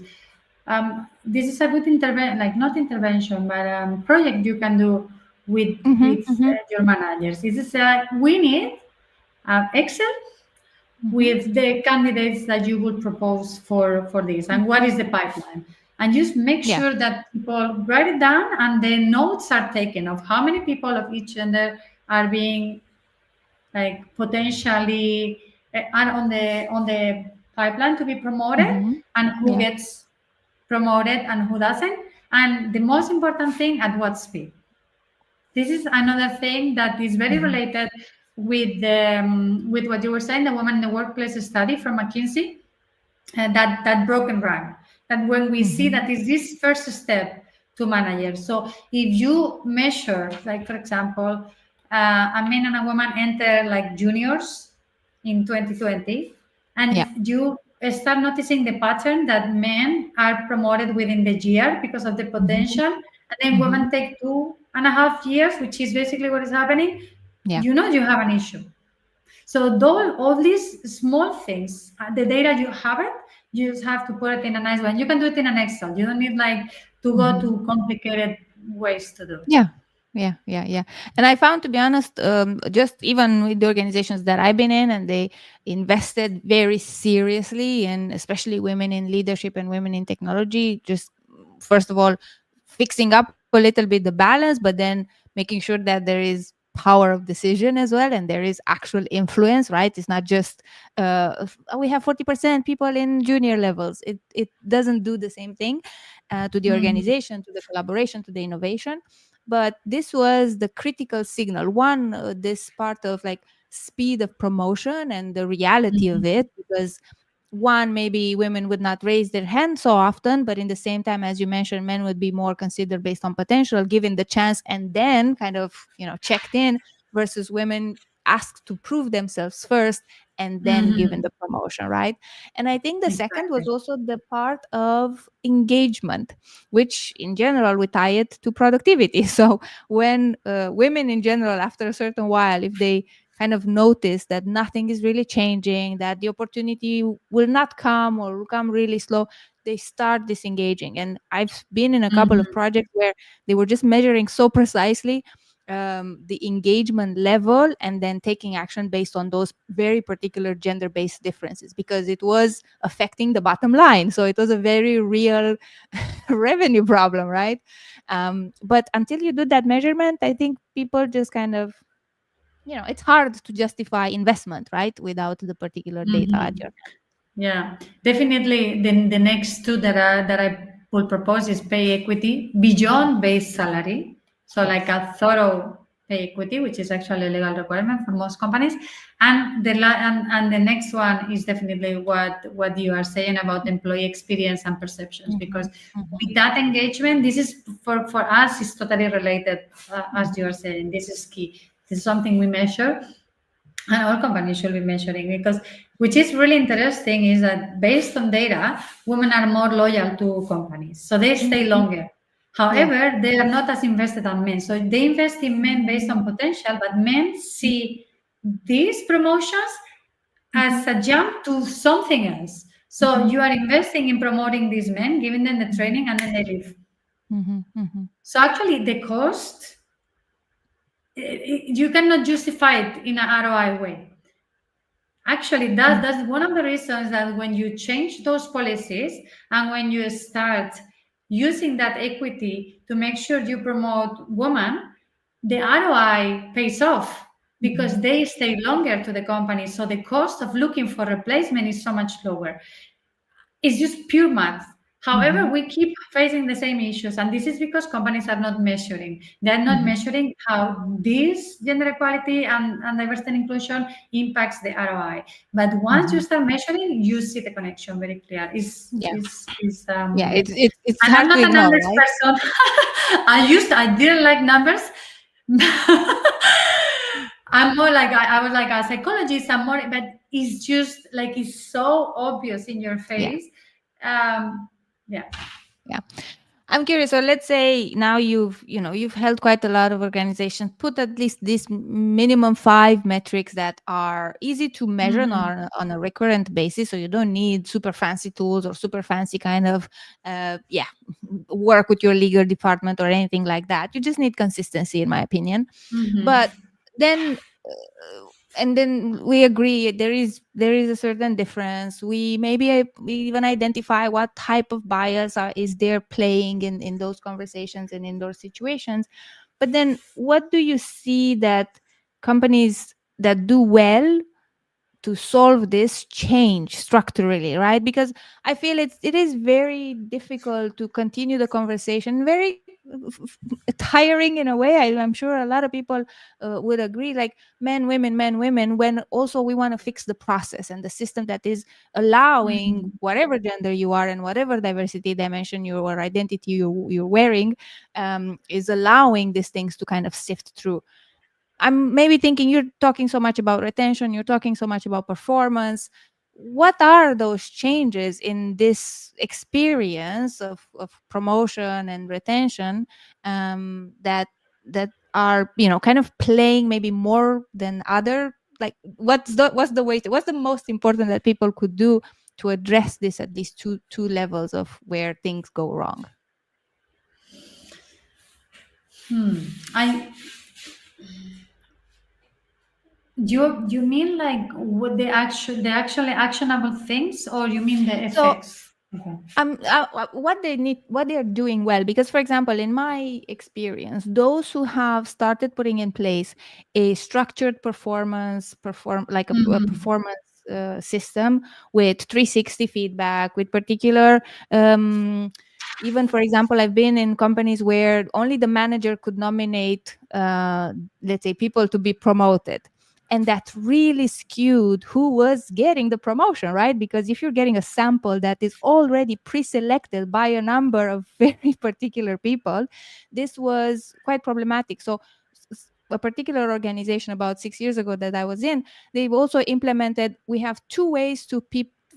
B: This is a good intervention, like not intervention, but project you can do with
A: Mhm.
B: with
A: Mhm.
B: your managers. This is we need Excel
A: Mhm.
B: with the candidates that you would propose for this, and what is the pipeline, and just make
A: Yeah.
B: sure that people write it down and the notes are taken of how many people of each gender are being like potentially are on the pipeline to be promoted,
A: Mhm.
B: and who
A: Yeah.
B: gets promoted and who doesn't, and the most important thing, at what speed. This is another thing that is very
A: Mhm.
B: related with what you were saying, the woman in the workplace study from McKinsey, that broken rank, that when we see
A: Mhm.
B: that is this first step to managers. So if you measure, like for example, a man and a woman enter like juniors in 2020,
A: Yeah.
B: and you start noticing the pattern that men are promoted within the year because of the
A: Mhm.
B: potential, and then
A: Mhm.
B: women take 2.5 years, which is basically what is happening.
A: Yeah.
B: You have an issue. So though all these small things, the data you have it, you just have to put it in a nice way. You can do it in an Excel. You don't need like to go
A: Mhm.
B: to complicated ways to do.
A: Yeah. Yeah, yeah, yeah. And I found, to be honest, just even with the organizations that I've been in, and they invested very seriously, and especially women in leadership and women in technology, just first of all, fixing up a little bit the balance, but then making sure that there is power of decision as well, and there is actual influence, right? It's not just we have 40% people in junior levels. It doesn't do the same thing to the
B: Mhm.
A: organization, to the collaboration, to the innovation. But this was the critical signal. One, this part of like speed of promotion and the reality of
B: Mhm.
A: it, because one, maybe women would not raise their hand so often, but in the same time, as you mentioned, men would be more considered based on potential, given the chance, and then kind of, checked in, versus women asked to prove themselves first and then given
B: Mhm.
A: the promotion, right? And I think the second was
B: Exactly.
A: also the part of engagement, which in general we tie it to productivity. So when women in general, after a certain while, if they kind of notice that nothing is really changing, that the opportunity will not come or will come really slow, they start disengaging. And I've been in a couple of
B: Mhm.
A: projects where they were just measuring so precisely the engagement level, and then taking action based on those very particular gender based differences, because it was affecting the bottom line. So it was a very real revenue problem, right? But until you do that measurement, I think people just kind of, it's hard to justify investment, right, without the particular data at
B: Mhm.
A: your
B: Yeah, definitely. Then the next two that I would propose is pay equity beyond base salary. So
A: hand.
B: like
A: Yes.
B: a thorough pay equity, which is actually a legal requirement for most companies. And the next one is definitely what you are saying about employee experience and perceptions, because
A: Mhm, mhm,
B: with that engagement, this is for us is totally related. As you
A: mhm,
B: are saying, this is key. This is something we measure, and all companies should be measuring, because which is really interesting is that based on data, women are more loyal to companies, so they stay
A: Mhm.
B: longer.
A: Yeah.
B: However, they are not as invested as men. So they invest in men based on potential, but men see these promotions as
A: Mhm.
B: a jump to something else. So
A: Mhm.
B: you are investing in promoting these men, giving them the
A: Mhm.
B: training, and then they leave.
A: Mhm. Mhm.
B: So actually, the cost, you cannot justify it in an ROI way. Actually,
A: Mhm.
B: that's one of the reasons that when you change those policies and when you start using that equity to make sure you promote women, the ROI pays off because
A: Mhm.
B: they stay longer to the company. So the cost of looking for replacement is so much lower. It's just pure math. However,
A: Mhm.
B: we keep facing the same issues, and this is because companies are not measuring. They're not
A: Mhm.
B: measuring how this gender equality and diversity and inclusion impacts the ROI. But once you
A: Mhm.
B: start measuring, you see the connection very clear.
A: Yeah.
B: Is
A: Yeah. It's
B: And I'm
A: hard to
B: not a
A: ignore,
B: numbers
A: right?
B: person. I didn't like numbers. I'm more like I was like a psychologist. I'm more, but it's just like it's so obvious in your
A: Yeah.
B: face. Yeah.
A: Yeah. I'm curious. So let's say now you've held quite a lot of organizations. Put at least this minimum 5 metrics that are easy to measure
B: Mhm.
A: on a recurrent basis. So you don't need super fancy tools or super fancy kind of work with your legal department or anything like that. You just need consistency, in my opinion.
B: Mhm.
A: But then and then we agree there is a certain difference. We even identify what type of bias is there playing in those conversations and in those situations. But then what do you see that companies that do well to solve this change structurally, right? Because I feel it is very difficult to continue the conversation, very tiring in a way. I'm sure a lot of people would agree, like men women, when also we want to fix the process and the system that is allowing
B: Mhm.
A: whatever gender you are and whatever diversity dimension or identity you're wearing, is allowing these things to kind of sift through. I'm maybe thinking you're talking so much about retention, you're talking so much about performance. What are those changes in this experience of promotion and retention, that are kind of playing maybe more than other, like what's the most important that people could do to address this at these two levels of where things go wrong?
B: Hmm. I you mean like what the actually actionable things, or you mean the
A: So
B: effects? Okay.
A: what what they are doing well, because for example, in my experience, those who have started putting in place a structured a
B: Mhm.
A: performance system with 360 feedback, with particular, um, even for example, I've been in companies where only the manager could nominate, let's say, people to be promoted, and that really skewed who was getting the promotion, right? Because if you're getting a sample that is already pre-selected by a number of very particular people, this was quite problematic. So a particular organization about 6 years ago that I was in, they've also implemented, we have two ways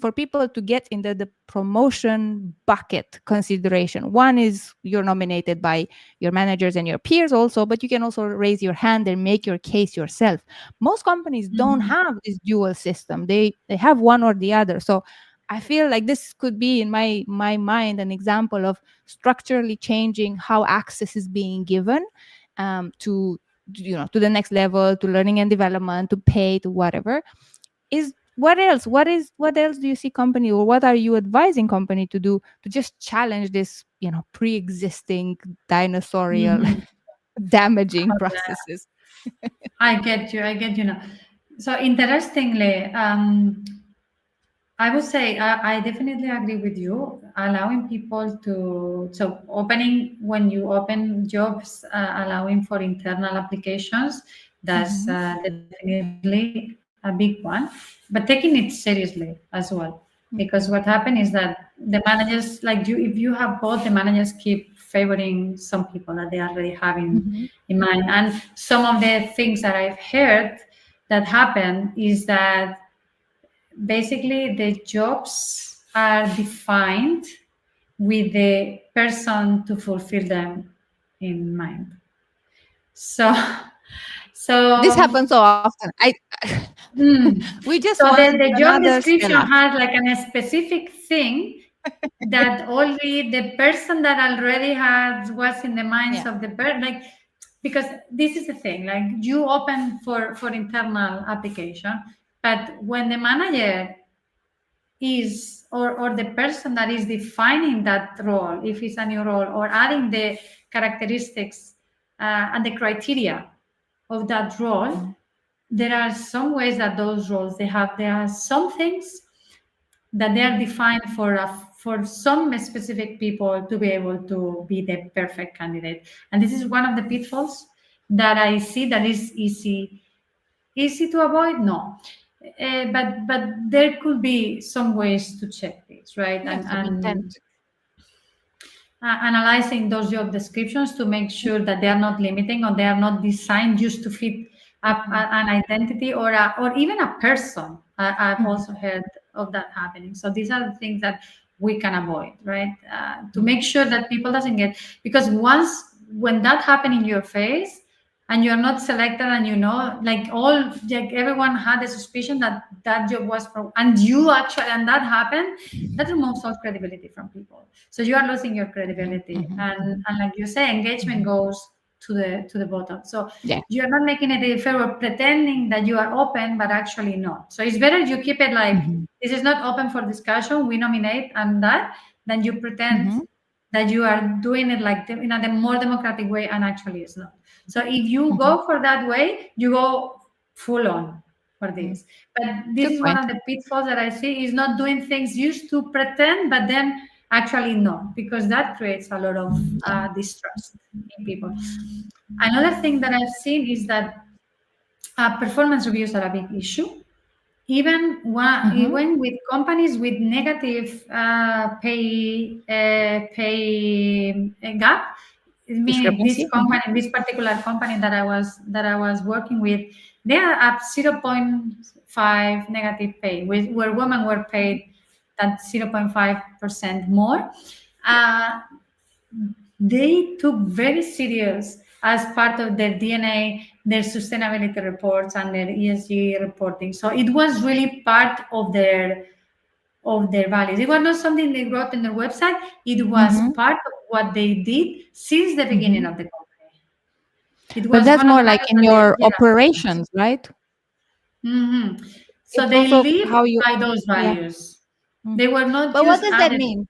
A: for people to get into the promotion bucket consideration. One is you're nominated by your managers and your peers also, but you can also raise your hand and make your case yourself. Most companies don't
B: Mhm.
A: have this dual system. They have one or the other. So I feel like this could be, in my mind, an example of structurally changing how access is being given, to the next level, to learning and development, to pay, to whatever. Is what else do you see company, or what are you advising company to do to just challenge this, pre-existing dinosaurial
B: Mhm.
A: damaging
B: Okay.
A: processes?
B: I get you. I get you now. So interestingly, I would say I definitely agree with you. Allowing people to, so opening, when you open jobs, allowing for internal applications, that's
A: Mhm.
B: definitely a big one. But taking it seriously as well, because what
A: Mhm.
B: happened is that the managers, like you, if you have both, the managers keep favoring some people that they already have
A: Mhm.
B: in mind. And some of the things that I've heard that happen is that basically the jobs are defined with the person to fulfill them in mind. So,
A: This
B: so
A: happens so often. I we just
B: so
A: want
B: the job
A: another
B: description
A: Stella.
B: has like a specific thing that only the person that already has was in the minds
A: Yeah.
B: of the person, like, because this is the thing, like you open for internal application, but when the manager is, or the person that is defining that role, if it's a new role, or adding the characteristics and the criteria of that role,
A: Mhm.
B: there are some ways that those roles they have, there are some things that they are defined for some specific people to be able to be the perfect candidate. And this is one of the pitfalls that I see, that is easy to avoid. No. But there could be some ways to check this, right?
A: Yeah, some intent.
B: And analyzing those job descriptions to make sure that they are not limiting, or they are not designed just to fit
A: Mhm.
B: an identity, or even a person. I've
A: Mhm.
B: also heard of that happening. So these are the things that we can avoid, right? To
A: Mhm.
B: make sure that people doesn't get, because once when that happened in your face and you're not selected, and like like everyone had a suspicion that that job was for, and you actually, and that happened, that removes all credibility from people. So you are losing your
A: Mhm.
B: credibility,
A: Mhm.
B: and like you say, engagement
A: Mhm.
B: goes to the bottom. So
A: Yeah.
B: you're not making it a favor pretending that you are open, but actually not. So it's better you keep it like
A: Mhm.
B: this is not open for discussion, we nominate and that, than you pretend
A: Mhm.
B: that you are doing it like in a more democratic way, and actually it's not. So if you
A: Mhm.
B: go for that way, you go full on for
A: Mhm.
B: this. But this
A: Good
B: is one
A: point.
B: of the pitfalls that I see, is not doing things used to pretend, but then actually not, because that creates a lot of
A: Yeah.
B: distrust in people. Another thing that I've seen is that performance reviews are a big issue,
A: Mhm.
B: even with companies with negative pay gap. Meaning this
A: Discrepancy. Mhm.
B: company, this particular company that I was working with, they are at 0.5 negative pay, where women were paid that 0.5% more. Uh, they took very serious as part of their DNA, their sustainability reports and their ESG reporting. So it was really part of their values. It was not something they wrote in their website. It was
A: Mhm.
B: part of what they did since the beginning
A: Mhm.
B: of the company. It
A: But
B: was
A: that's
B: one of
A: more
B: the
A: like
B: values
A: in
B: that they,
A: your
B: yeah.
A: operations, right?
B: Hmm. So
A: It's
B: they
A: also
B: live
A: how you.
B: by those
A: Yeah.
B: values. They
A: Mhm.
B: were not
A: But what
B: just
A: does that
B: added.
A: mean?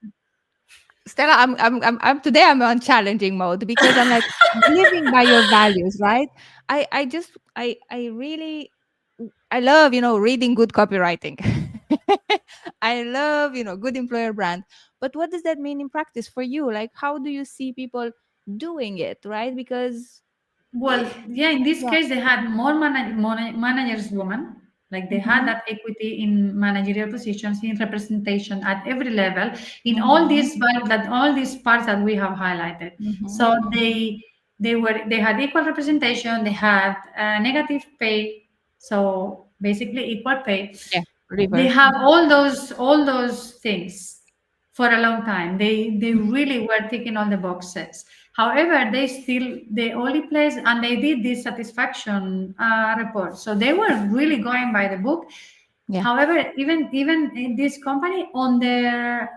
A: Stella, I'm today I'm on challenging mode because I'm like living by your values, right? I just I really I love, reading good copywriting. I love, good employer brand. But what does that mean in practice for you? Like how do you see people doing it, right? Because eh,
B: Well, yeah, in this
A: yeah.
B: case, they had more managers women. Like they had
A: Mhm.
B: that equity in managerial positions, in representation at every level, in all
A: Mhm.
B: these that all these parts that we have highlighted.
A: Mhm.
B: So
A: Mhm.
B: they had equal representation. They had negative pay, so basically equal pay.
A: Yeah,
B: They
A: reverse.
B: have
A: Mhm.
B: all those things for a long time. They
A: Mhm.
B: really were ticking all the boxes. However, they only place, and they did this satisfaction report, so they were really going by the book.
A: Yeah.
B: However, even in this company, on the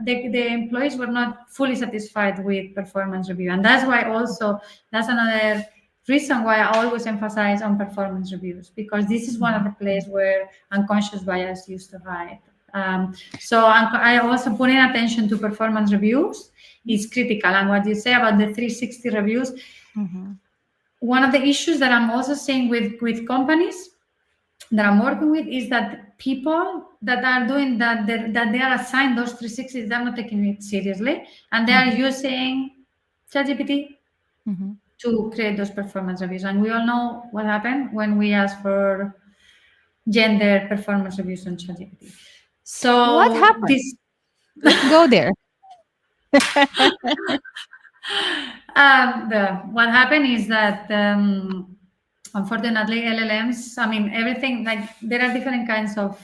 B: employees were not fully satisfied with performance review, and that's why also that's another reason why I always emphasize on performance reviews, because this is one of
A: Mhm.
B: the places where unconscious bias used to hide. So I also putting attention to performance reviews is critical. And what you say about the 360 reviews,
A: Mhm.
B: one of the issues that I'm also seeing with companies that I'm working with is that people that are doing that they are assigned those 360s, they're not taking it seriously, and they are
A: Mhm.
B: using ChatGPT
A: Mhm.
B: to create those performance reviews. And we all know what happened when we ask for gender performance reviews on ChatGPT.
A: What
B: So
A: happened?
B: this
A: Let's go there.
B: what happened is that unfortunately LLMs, I mean everything, like there are different kinds of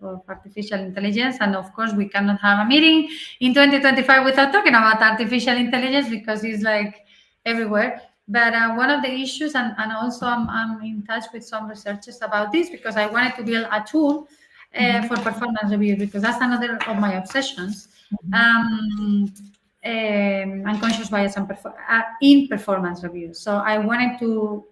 B: of artificial intelligence. And of course, we cannot have a meeting in 2025 without talking about artificial intelligence because it's like everywhere. But one of the issues, and also I'm in touch with some researchers about this because I wanted to build a tool
A: Mhm.
B: for performance review because that's another of my obsessions.
A: Mhm.
B: Um, Unconscious bias in performance reviews. So I wanted to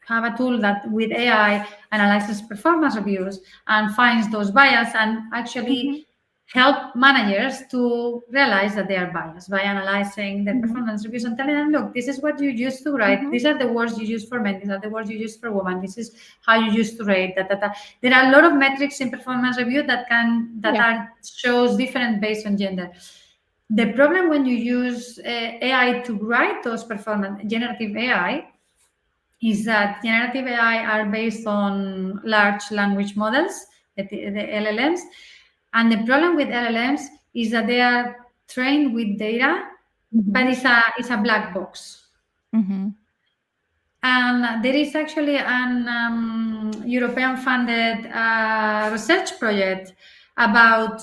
B: have a tool that with AI analyzes performance reviews and finds those bias and
A: Mhm.
B: actually help managers to realize that they are biased by analyzing their
A: Mhm.
B: performance reviews and telling them, look, this is what you used to write.
A: Mhm.
B: These are the words you use for men. These are the words you use for women. This is how you used to rate. There are a lot of metrics in performance review that
A: Yeah.
B: are shows different based on gender. The problem when you use AI to write those performance generative AI is that generative AI are based on large language models, the LLMs. And the problem with LLMs is that they are trained with data, but
A: Mhm.
B: it's a black box.
A: Mhm.
B: And there is actually an European funded research project about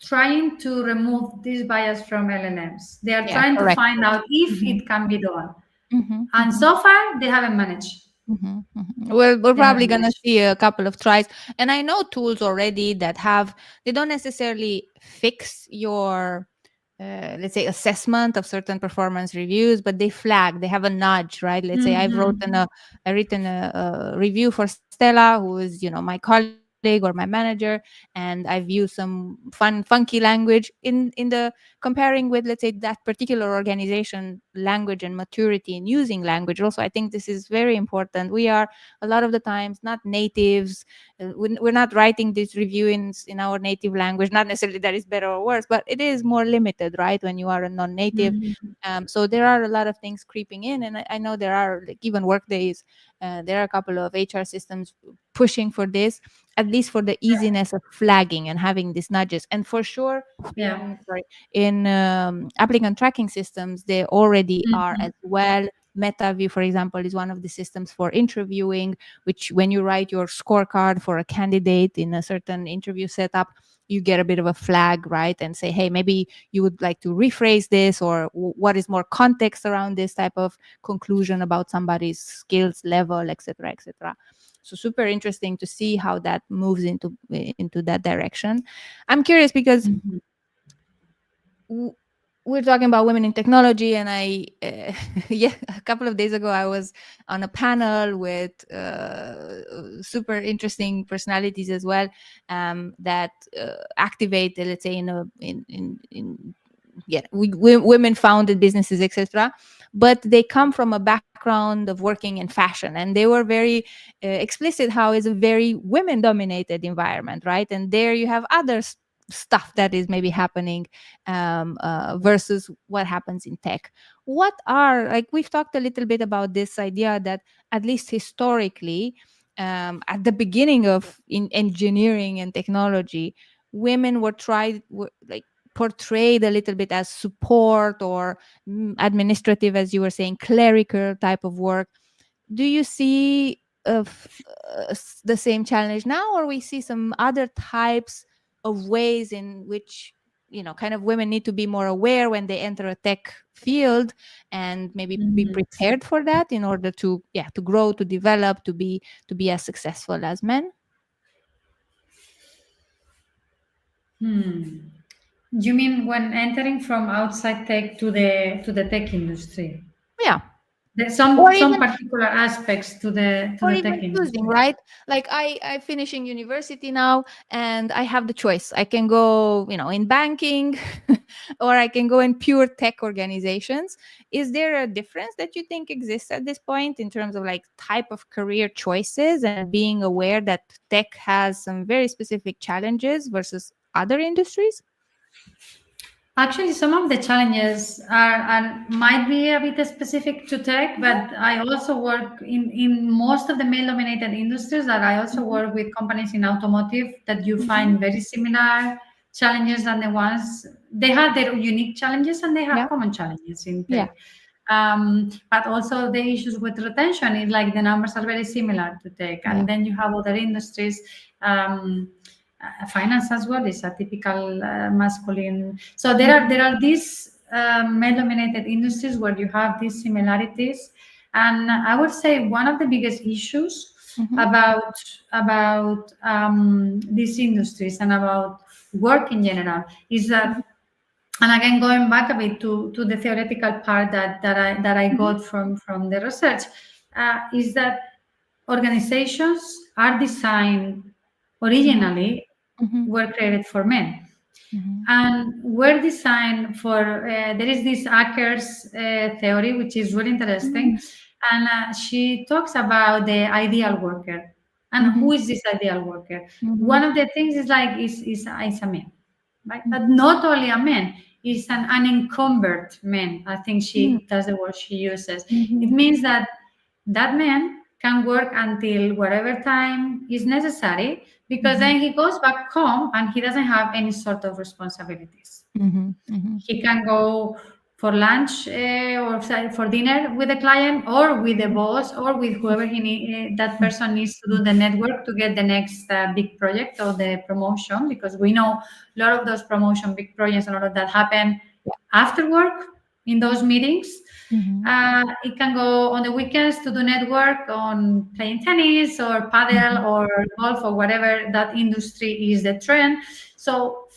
B: trying to remove this bias from LLMs. They are
A: Yeah,
B: trying to
A: correct.
B: find out if
A: Mhm.
B: it can be done.
A: Mhm.
B: And
A: Mhm.
B: so far, they haven't managed.
A: Mhm, mhm. We're
B: They
A: probably
B: haven't
A: gonna
B: managed.
A: see a couple of tries, and I know tools already that have they don't necessarily fix your let's say assessment of certain performance reviews, but they flag, they have a nudge, right? Let's say
B: Mhm.
A: I written a review for Stella, who is my colleague or my manager, and I've used some funky language in the comparing with, let's say, that particular organization language and maturity in using language. Also, I think this is very important. We are a lot of the times not natives. We're not writing these review in our native language. Not necessarily that is better or worse, but it is more limited, right, when you are a non-native.
B: Mhm.
A: So there are a lot of things creeping in, and I know there are, like, even workdays. There are a couple of HR systems pushing for this, at least for the easiness of flagging and having these nudges. And for sure,
B: Yeah.
A: in applicant tracking systems, they already are
B: Mhm.
A: as well. MetaView, for example, is one of the systems for interviewing, which when you write your scorecard for a candidate in a certain interview setup, you get a bit of a flag, right? And say, hey, maybe you would like to rephrase this, or what is more context around this type of conclusion about somebody's skills level, etc., etc. So super interesting to see how that moves into that direction. I'm curious because
B: Mhm.
A: w- we're talking about women in technology, and I yeah, a couple of days ago I was on a panel with super interesting personalities as well, that activate, let's say, in a in yeah, women founded businesses, etc., but they come from a background of working in fashion, and they were very explicit how it's a very women dominated environment, right? And there you have other stuff that is maybe happening, versus what happens in tech. What are, like, we've talked a little bit about this idea that at least historically, at the beginning of in engineering and technology, women were like portrayed a little bit as support or administrative, as you were saying, clerical type of work. Do you see the same challenge now, or we see some other types of ways in which, kind of, women need to be more aware when they enter a tech field, and maybe be
B: Mhm.
A: prepared for that in order to, yeah, to grow, to develop, to be as successful as men?
B: Hmm. You mean when entering from outside tech to the tech industry?
A: Yeah.
B: There's
A: or
B: some
A: even
B: particular aspects to
A: or
B: the
A: even
B: tech
A: choosing,
B: industry.
A: right? Like, I finishing university now, and I have the choice. I can go, in banking, or I can go in pure tech organizations. Is there a difference that you think exists at this point in terms of, like, type of career choices, and being aware that tech has some very specific challenges versus other industries?
B: Actually, some of the challenges are might be a bit specific to tech, but
A: Mhm.
B: I also work in most of the male-dominated industries. That I also
A: Mhm.
B: work with companies in automotive that you
A: Mhm.
B: find very similar challenges than the ones they have their unique challenges and they have
A: Yeah.
B: common challenges in
A: Yeah.
B: tech. But also the issues with retention is like the numbers are very similar to tech,
A: Yeah.
B: and then you have other industries. Um, finance as well is a typical masculine. So
A: Mhm.
B: there are these male-dominated industries where you have these similarities, and I would say one of the biggest issues
A: Mhm.
B: about these industries and about work in general is
A: Mhm.
B: that, and again going back a bit to the theoretical part that I
A: Mhm.
B: got from the research, is that organizations are designed
A: Mhm.
B: originally
A: Mhm.
B: were created for men
A: Mhm.
B: and were designed for there is this Acker's theory which is really interesting,
A: Mhm.
B: and she talks about the ideal worker and who
A: Mhm.
B: is this ideal worker. One
A: Mhm.
B: of the things is like is a man, right? But
A: Mhm.
B: not only a man, is an unencumbered man. I think
A: Mhm.
B: she that's the word she uses. It
A: Mhm.
B: means that that man can work until whatever time is necessary, because
A: Mhm.
B: then he goes back home and he doesn't have any sort of responsibilities.
A: Mhm. Mhm.
B: He can go for lunch for dinner with the client or with the boss or with whoever that person needs to do the network to get the next big project or the promotion, because we know a lot of those promotion big projects and all of that happen
A: Yeah.
B: after work in those meetings.
A: Mhm.
B: It can go on the weekends to do network on playing tennis or paddle
A: Mhm.
B: or golf or whatever that industry is the trend. So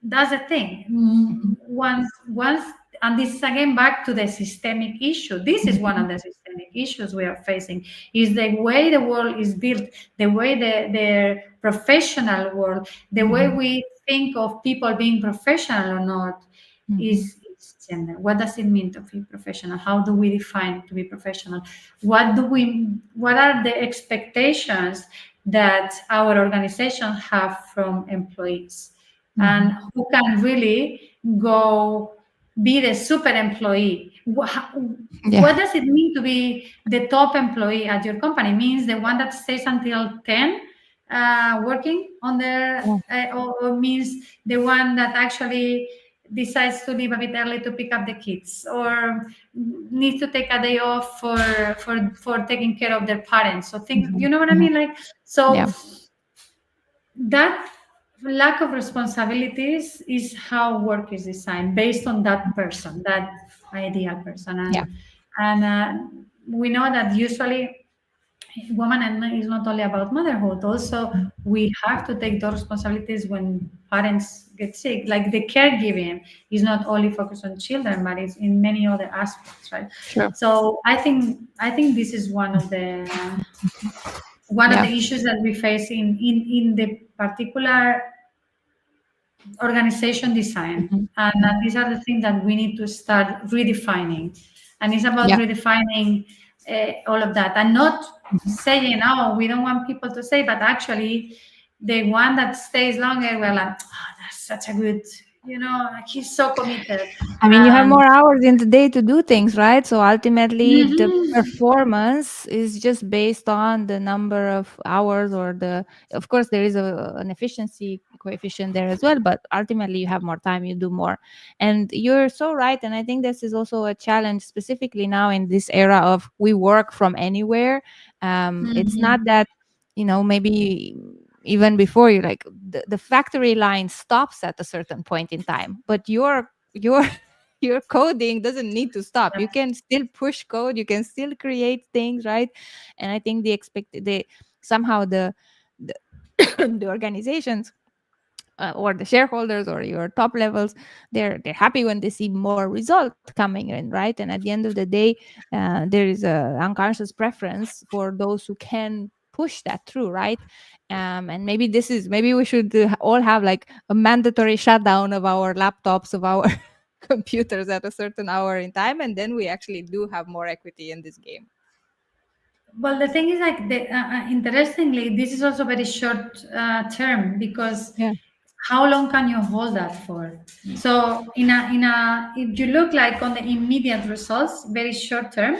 B: that's the thing.
A: Mhm.
B: Once, and this is again back to the systemic issue. This is one
A: Mhm.
B: of the systemic issues we are facing. Is the way the world is built, the way the professional world, the way
A: Mhm.
B: we think of people being professional or not,
A: Mhm.
B: is gender. What does it mean to be professional? How do we define to be professional? What are the expectations that our organizations have from employees, and
A: Mhm.
B: who can really go be the super employee? What
A: Yeah.
B: does it mean to be the top employee at your company? It means the one that stays until 10 working on their,
A: Yeah.
B: or means the one that actually decides to leave a bit early to pick up the kids, or needs to take a day off for taking care of their parents. So things,
A: Mhm.
B: you know what I
A: Mhm.
B: mean? Like, so
A: Yeah.
B: that lack of responsibilities is how work is designed based on that person, that ideal person.
A: Yeah.
B: And we know that usually woman and man is not only about motherhood. Also, we have to take those responsibilities when parents get sick. Like the caregiving is not only focused on children, but it's in many other aspects, right?
A: Sure.
B: So I think this is one of
A: Yeah.
B: the issues that we face in the particular organization design.
A: Mhm.
B: And
A: Mhm.
B: these are the things that we need to start redefining. And it's about
A: Yeah.
B: redefining all of that, and not
A: Mhm.
B: saying, oh, we don't want people to say, but actually, the one that stays longer, we're like, oh, that's such a good, like he's so committed.
A: I mean, you have
B: And
A: more hours in the day to do things, right? So ultimately, the
B: Mhm.
A: performance is just based on the number of hours or of course, there is an efficiency coefficient there as well, but ultimately, you have more time, you do more. And you're so right. And I think this is also a challenge, specifically now in this era of we work from anywhere. It's not
B: Mhm.
A: that, maybe even before you like the factory line stops at a certain point in time, but your your coding doesn't need to stop. You can still push code, you can still create things, right? And I think the somehow the, the organizations, or the shareholders or your top levels, they're happy when they see more result coming in, right? And at the end of the day, there is a unconscious preference for those who can push that through, right? And maybe we should all have like a mandatory shutdown of our laptops, of our computers at a certain hour in time, and then we actually do have more equity in this game.
B: Well, the thing is, like, interestingly, this is also very short term, because
A: Yeah.
B: how long can you hold that for? So, if you look like on the immediate results, very short term,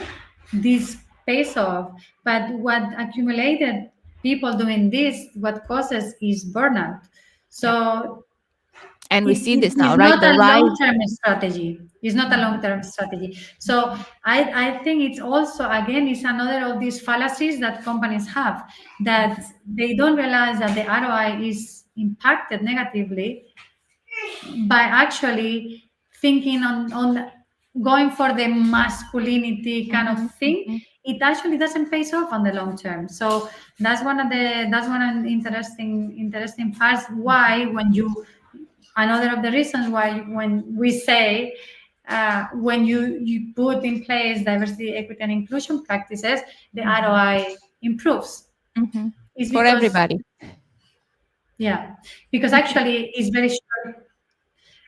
B: this pays off. But what accumulated people doing this, what causes is burnout.
A: Yeah.
B: So
A: And we
B: it,
A: see
B: it
A: this now,
B: is
A: right?
B: not
A: The
B: a
A: rise.
B: long-term strategy. It's not a
A: Mhm.
B: long-term strategy. So I think it's also, again, it's another of these fallacies that companies have, that they don't realize that the ROI is impacted negatively by actually thinking on going for the masculinity kind of
A: Mhm,
B: thing.
A: mhm,
B: It actually doesn't pay off on the long term. So that's one of the interesting parts
A: mhm,
B: why when you another of the reasons why when we say when you put in place diversity, equity, and inclusion practices, the
A: mhm,
B: ROI improves.
A: mhm.
B: Is
A: For
B: because
A: everybody.
B: yeah, because actually it's very short.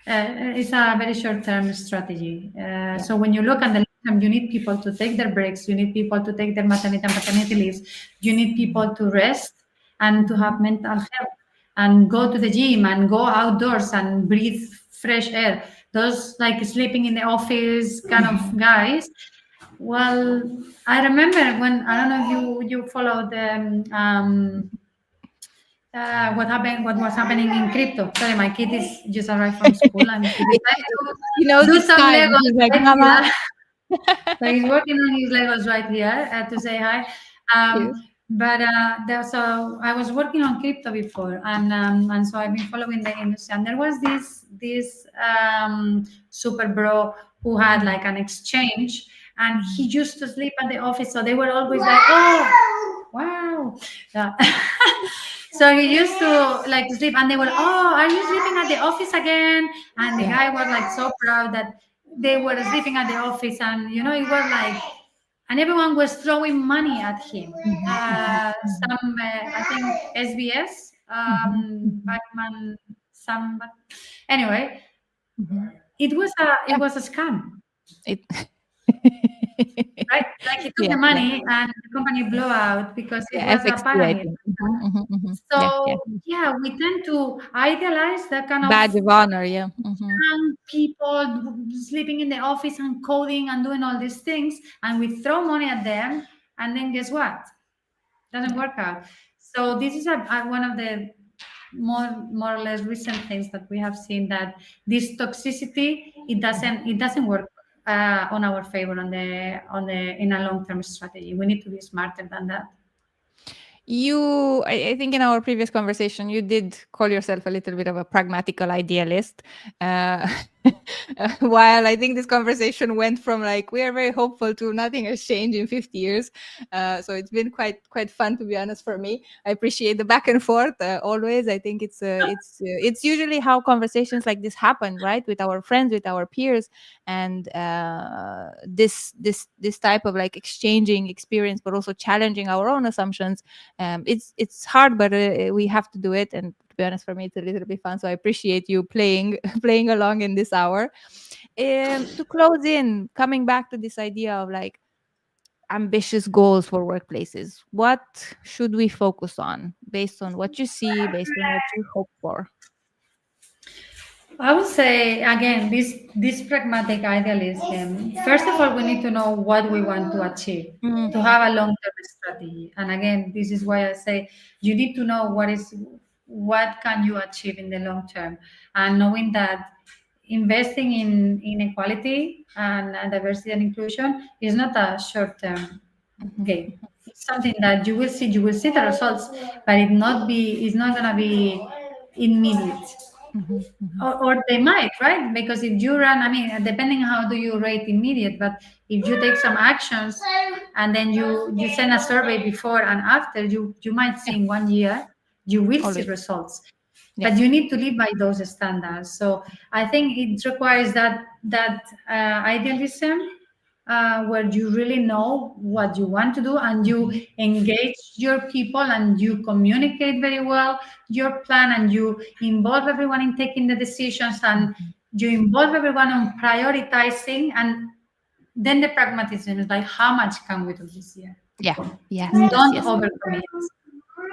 B: It's a very short-term strategy.
A: Yeah.
B: So when you look at the long term, you need people to take their breaks. You need people to take their maternity and paternity leaves. You need
A: Mhm,
B: people to rest and to
A: mhm,
B: have mental health and go to the gym and go outdoors and breathe fresh air. Those like sleeping in the office kind of
A: mhm.
B: guys. Well, I remember when I don't know if you followed what was happening in crypto. Sorry, my kid is just arrived from school and he decided
A: It-
B: to
A: He knows
B: do
A: it's
B: some
A: time.
B: Legos
A: He's like,
B: right
A: Mama.
B: here. So he's working on his Legos right here to say hi.
A: Yes.
B: So I was working on crypto before, and so I've been following the industry. And there was this super bro who had
A: Mhm,
B: like an exchange, and he
A: mhm,
B: used to sleep at the office. So they were always like, "Oh, wow." Yeah. So he used to like sleep, and they were, "Oh, are you sleeping at the office again?" And the
A: yeah.
B: guy was like so proud that they were sleeping at the office, and it was like, and everyone was throwing money at him.
A: Mhm, mhm, mhm,
B: I think SBS,
A: mhm, mhm,
B: Backman, some, anyway,
A: mhm.
B: it
A: Yeah.
B: was a scam,
A: It
B: right? Like he took
A: Yeah,
B: the
A: yeah,
B: money and the company blew out because it
A: yeah,
B: was a
A: FXP, I
B: pyramid.
A: think. Mhm, mhm, mhm. Yeah, yeah.
B: So yeah, we tend to idealize that kind of
A: Badge of honor, yeah. Mhm.
B: young people sleeping in the office and coding and doing all these things, and we throw money at them, and then guess what? Doesn't
A: Yeah.
B: work out. So this is one of the more or less recent things that we have seen, that this toxicity, it doesn't work on our favor on the in a long term strategy. We need to be smarter than that.
A: I think in our previous conversation, you did call yourself a little bit of a pragmatical idealist. Uh, while I think this conversation went from like, we are very hopeful to nothing has changed in 50 years. So it's been quite fun, to be honest, for me. I appreciate the back and forth always. I think it's usually how conversations like this happen, right? With our friends, with our peers, and this type of like exchanging experience, but also challenging our own assumptions. It's hard, but we have to do it. And to be honest, for me, it's a little bit fun. So I appreciate you playing playing along in this hour. To close in, coming back to this idea of like ambitious goals for workplaces, what should we focus on based on what you see, based on what you hope for?
B: I would say again, this pragmatic idealism. First of all, we need to know what we want to achieve
A: Mm,
B: to have a long-term strategy. And again, this is why I say you need to know what can you achieve in the long term, and knowing that investing in equality and diversity and inclusion is not a short-term
A: mhm,
B: game. It's something that you will see the results, but it's not gonna be immediate,
A: mhm, mhm,
B: or they might, right? Because if you run, I mean, depending on how do you rate immediate, but if you take some actions and then you send a survey before and after, you might
A: yeah,
B: see in 1 year you will see
A: always.
B: results,
A: Yeah.
B: but you need to live by those standards. So I think it requires that idealism, where you really know what you want to do and you
A: Mhm,
B: engage your people and you communicate very well your plan and you involve everyone in taking the decisions and
A: mhm.
B: you involve everyone on prioritizing, and then the pragmatism is like, how much can we do this year?
A: Yeah. Yes, yes,
B: Don't
A: yes.
B: overcommit,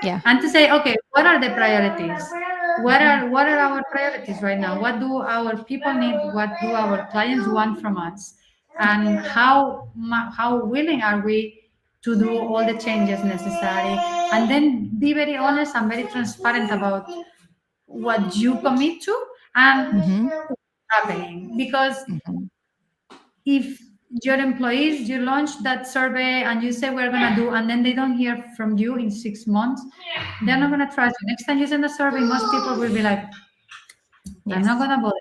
A: Yeah.
B: and to say, okay, what are the priorities? what
A: Mhm,
B: are what are our priorities right now? What do our people need? What do our clients want from us?
A: yeah.
B: And how willing are we to do all the changes necessary? And then be very honest and very transparent about what you commit to and
A: Mhm,
B: what's happening. Because
A: mhm.
B: if your employees, you launch that survey and you say we're gonna do, and then they don't hear from you in 6 months, they're not
A: Mhm.
B: gonna trust you. Next time you send a survey, most people will be like, I'm not
A: Yes.
B: gonna bother.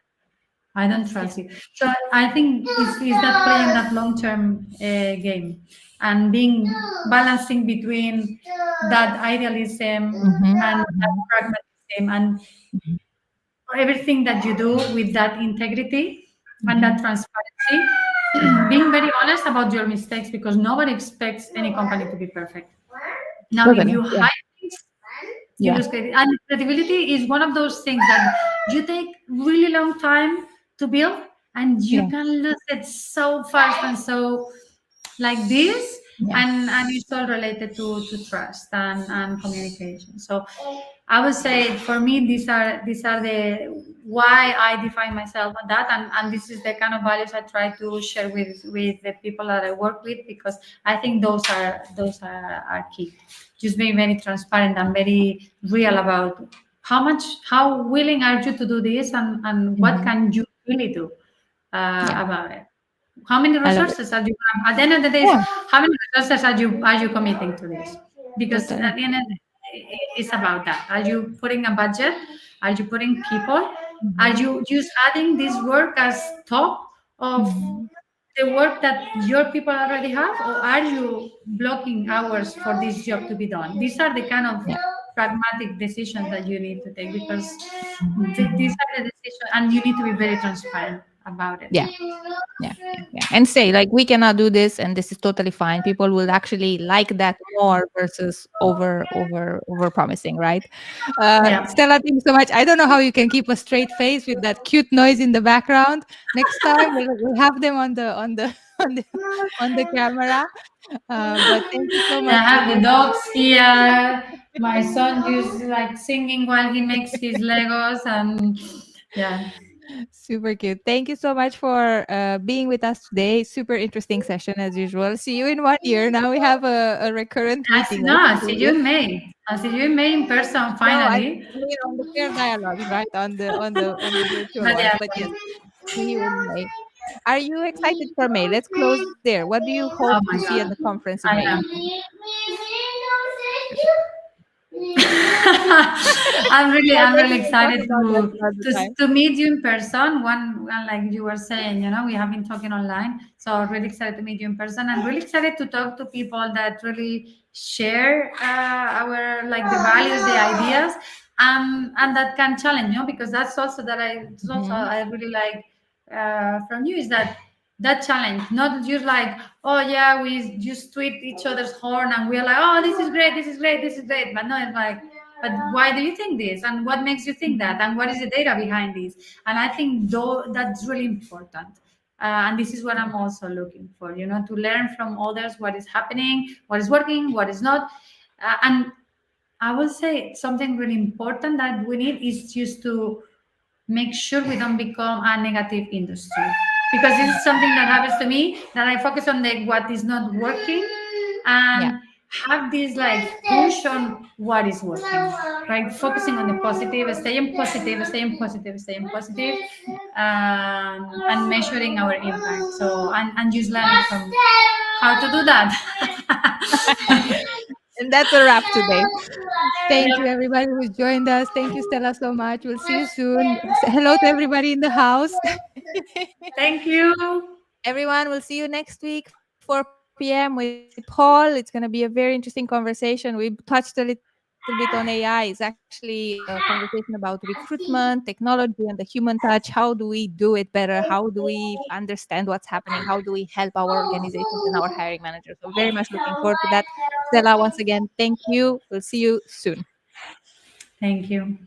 B: I don't
A: Yes.
B: trust you. So I think it's that playing that long term game and being balancing between that idealism
A: Mhm.
B: and that
A: Mhm.
B: pragmatism and
A: Mhm.
B: everything that you do with that integrity and that
A: Mhm.
B: transparency,
A: Mhm.
B: being very honest about your mistakes because nobody expects any company to be perfect. Now, if
A: Totally.
B: you
A: Yeah.
B: hide things, you
A: Yeah.
B: lose credit. And credibility is one of those things that you take really long time to build and you
A: Yeah.
B: can lose it so fast and so like this,
A: Yeah.
B: and it's all related to trust and communication. So I would say for me these are the why I define myself on that, and this is the kind of values I try to share with the people that I work with, because I think those are key. Just being very transparent and very real about how willing are you to do this, and what
A: Mhm.
B: can you really do
A: Yeah.
B: about it. How many
A: I love it.
B: resources are you at the end of the day?
A: Yeah.
B: How many resources are you committing to this? Because
A: Totally.
B: at the end of the day, it's about that. Are you putting a budget? Are you putting people? Are
A: Mhm.
B: you just adding this work as top of
A: Mhm.
B: the work that your people already have, or are you blocking hours for this job to be done? These are the kind of
A: Yeah.
B: pragmatic decisions that you need to take, because these
A: Mhm.
B: are the decisions, and you need to be very transparent about it.
A: Yeah. Yeah, yeah, yeah. And say like we cannot do this, and this is totally fine. People will actually like that more versus over promising, right?
B: Yeah.
A: Stella, thank you so much. I don't know how you can keep a straight face with that cute noise in the background. Next time we'll have them on the on the on the camera. But thank you so
B: I
A: much for
B: have the
A: being
B: dogs here. My son is like singing while he makes his Legos, and yeah.
A: super cute. Thank you so much for being with us today. Super interesting session as usual. See you in 1 year. Now we have a recurrent meeting.
B: No,
A: Let's
B: I'll see
A: do
B: you
A: this.
B: in May. I'll see you in May in person
A: No, I
B: finally.
A: mean on the fair dialogues, right? On the virtual
B: But
A: ones.
B: yeah,
A: But yes, see you in May. Are you excited for May? Let's close there. What do you hope
B: oh
A: to
B: my
A: see at
B: god,
A: the conference in
B: I
A: May?
B: am.
A: Yeah,
B: I'm
A: maybe
B: really
A: we'll talk
B: excited
A: about that
B: to
A: another
B: to,
A: time.
B: to meet you in person. One like you were saying, we have been talking online, so really excited to meet you in person, and really excited to talk to people that really share our like the values, the ideas, and that can challenge, because that's also
A: Mhm.
B: I really like from you, is that challenge, not just like, oh yeah, we just tweet each other's horn and we're like, oh, this is great, this is great, this is great, but no, it's like, but why do you think this, and what makes you think that,
A: Mhm.
B: and what is the data behind this? And I think though that's really important, and this is what I'm also looking for, to learn from others what is happening, what is working, what is not. And I will say something really important that we need is just to make sure we don't become a negative industry, because this is something that happens to me, that I focus on the what is not working
A: Yeah.
B: and have this like push on what is working, right? Focusing on the positive, staying positive, staying positive, staying positive, and measuring our impact, so and just learning from how to do that.
A: And that's a wrap today. Thank you,
B: Yep.
A: everybody who's joined us. Thank you, Stella, so much. We'll see you soon. Hello to everybody in the house.
B: Thank you.
A: Everyone, we'll see you next week, 4 p.m. with Paul. It's going to be a very interesting conversation. We touched a little bit on AI. It's actually a conversation about recruitment, technology, and the human touch. How do we do it better? How do we understand what's happening? How do we help our organizations and our hiring managers? So, very much looking forward to that. Stella, once again, thank you. We'll see you soon.
B: Thank you.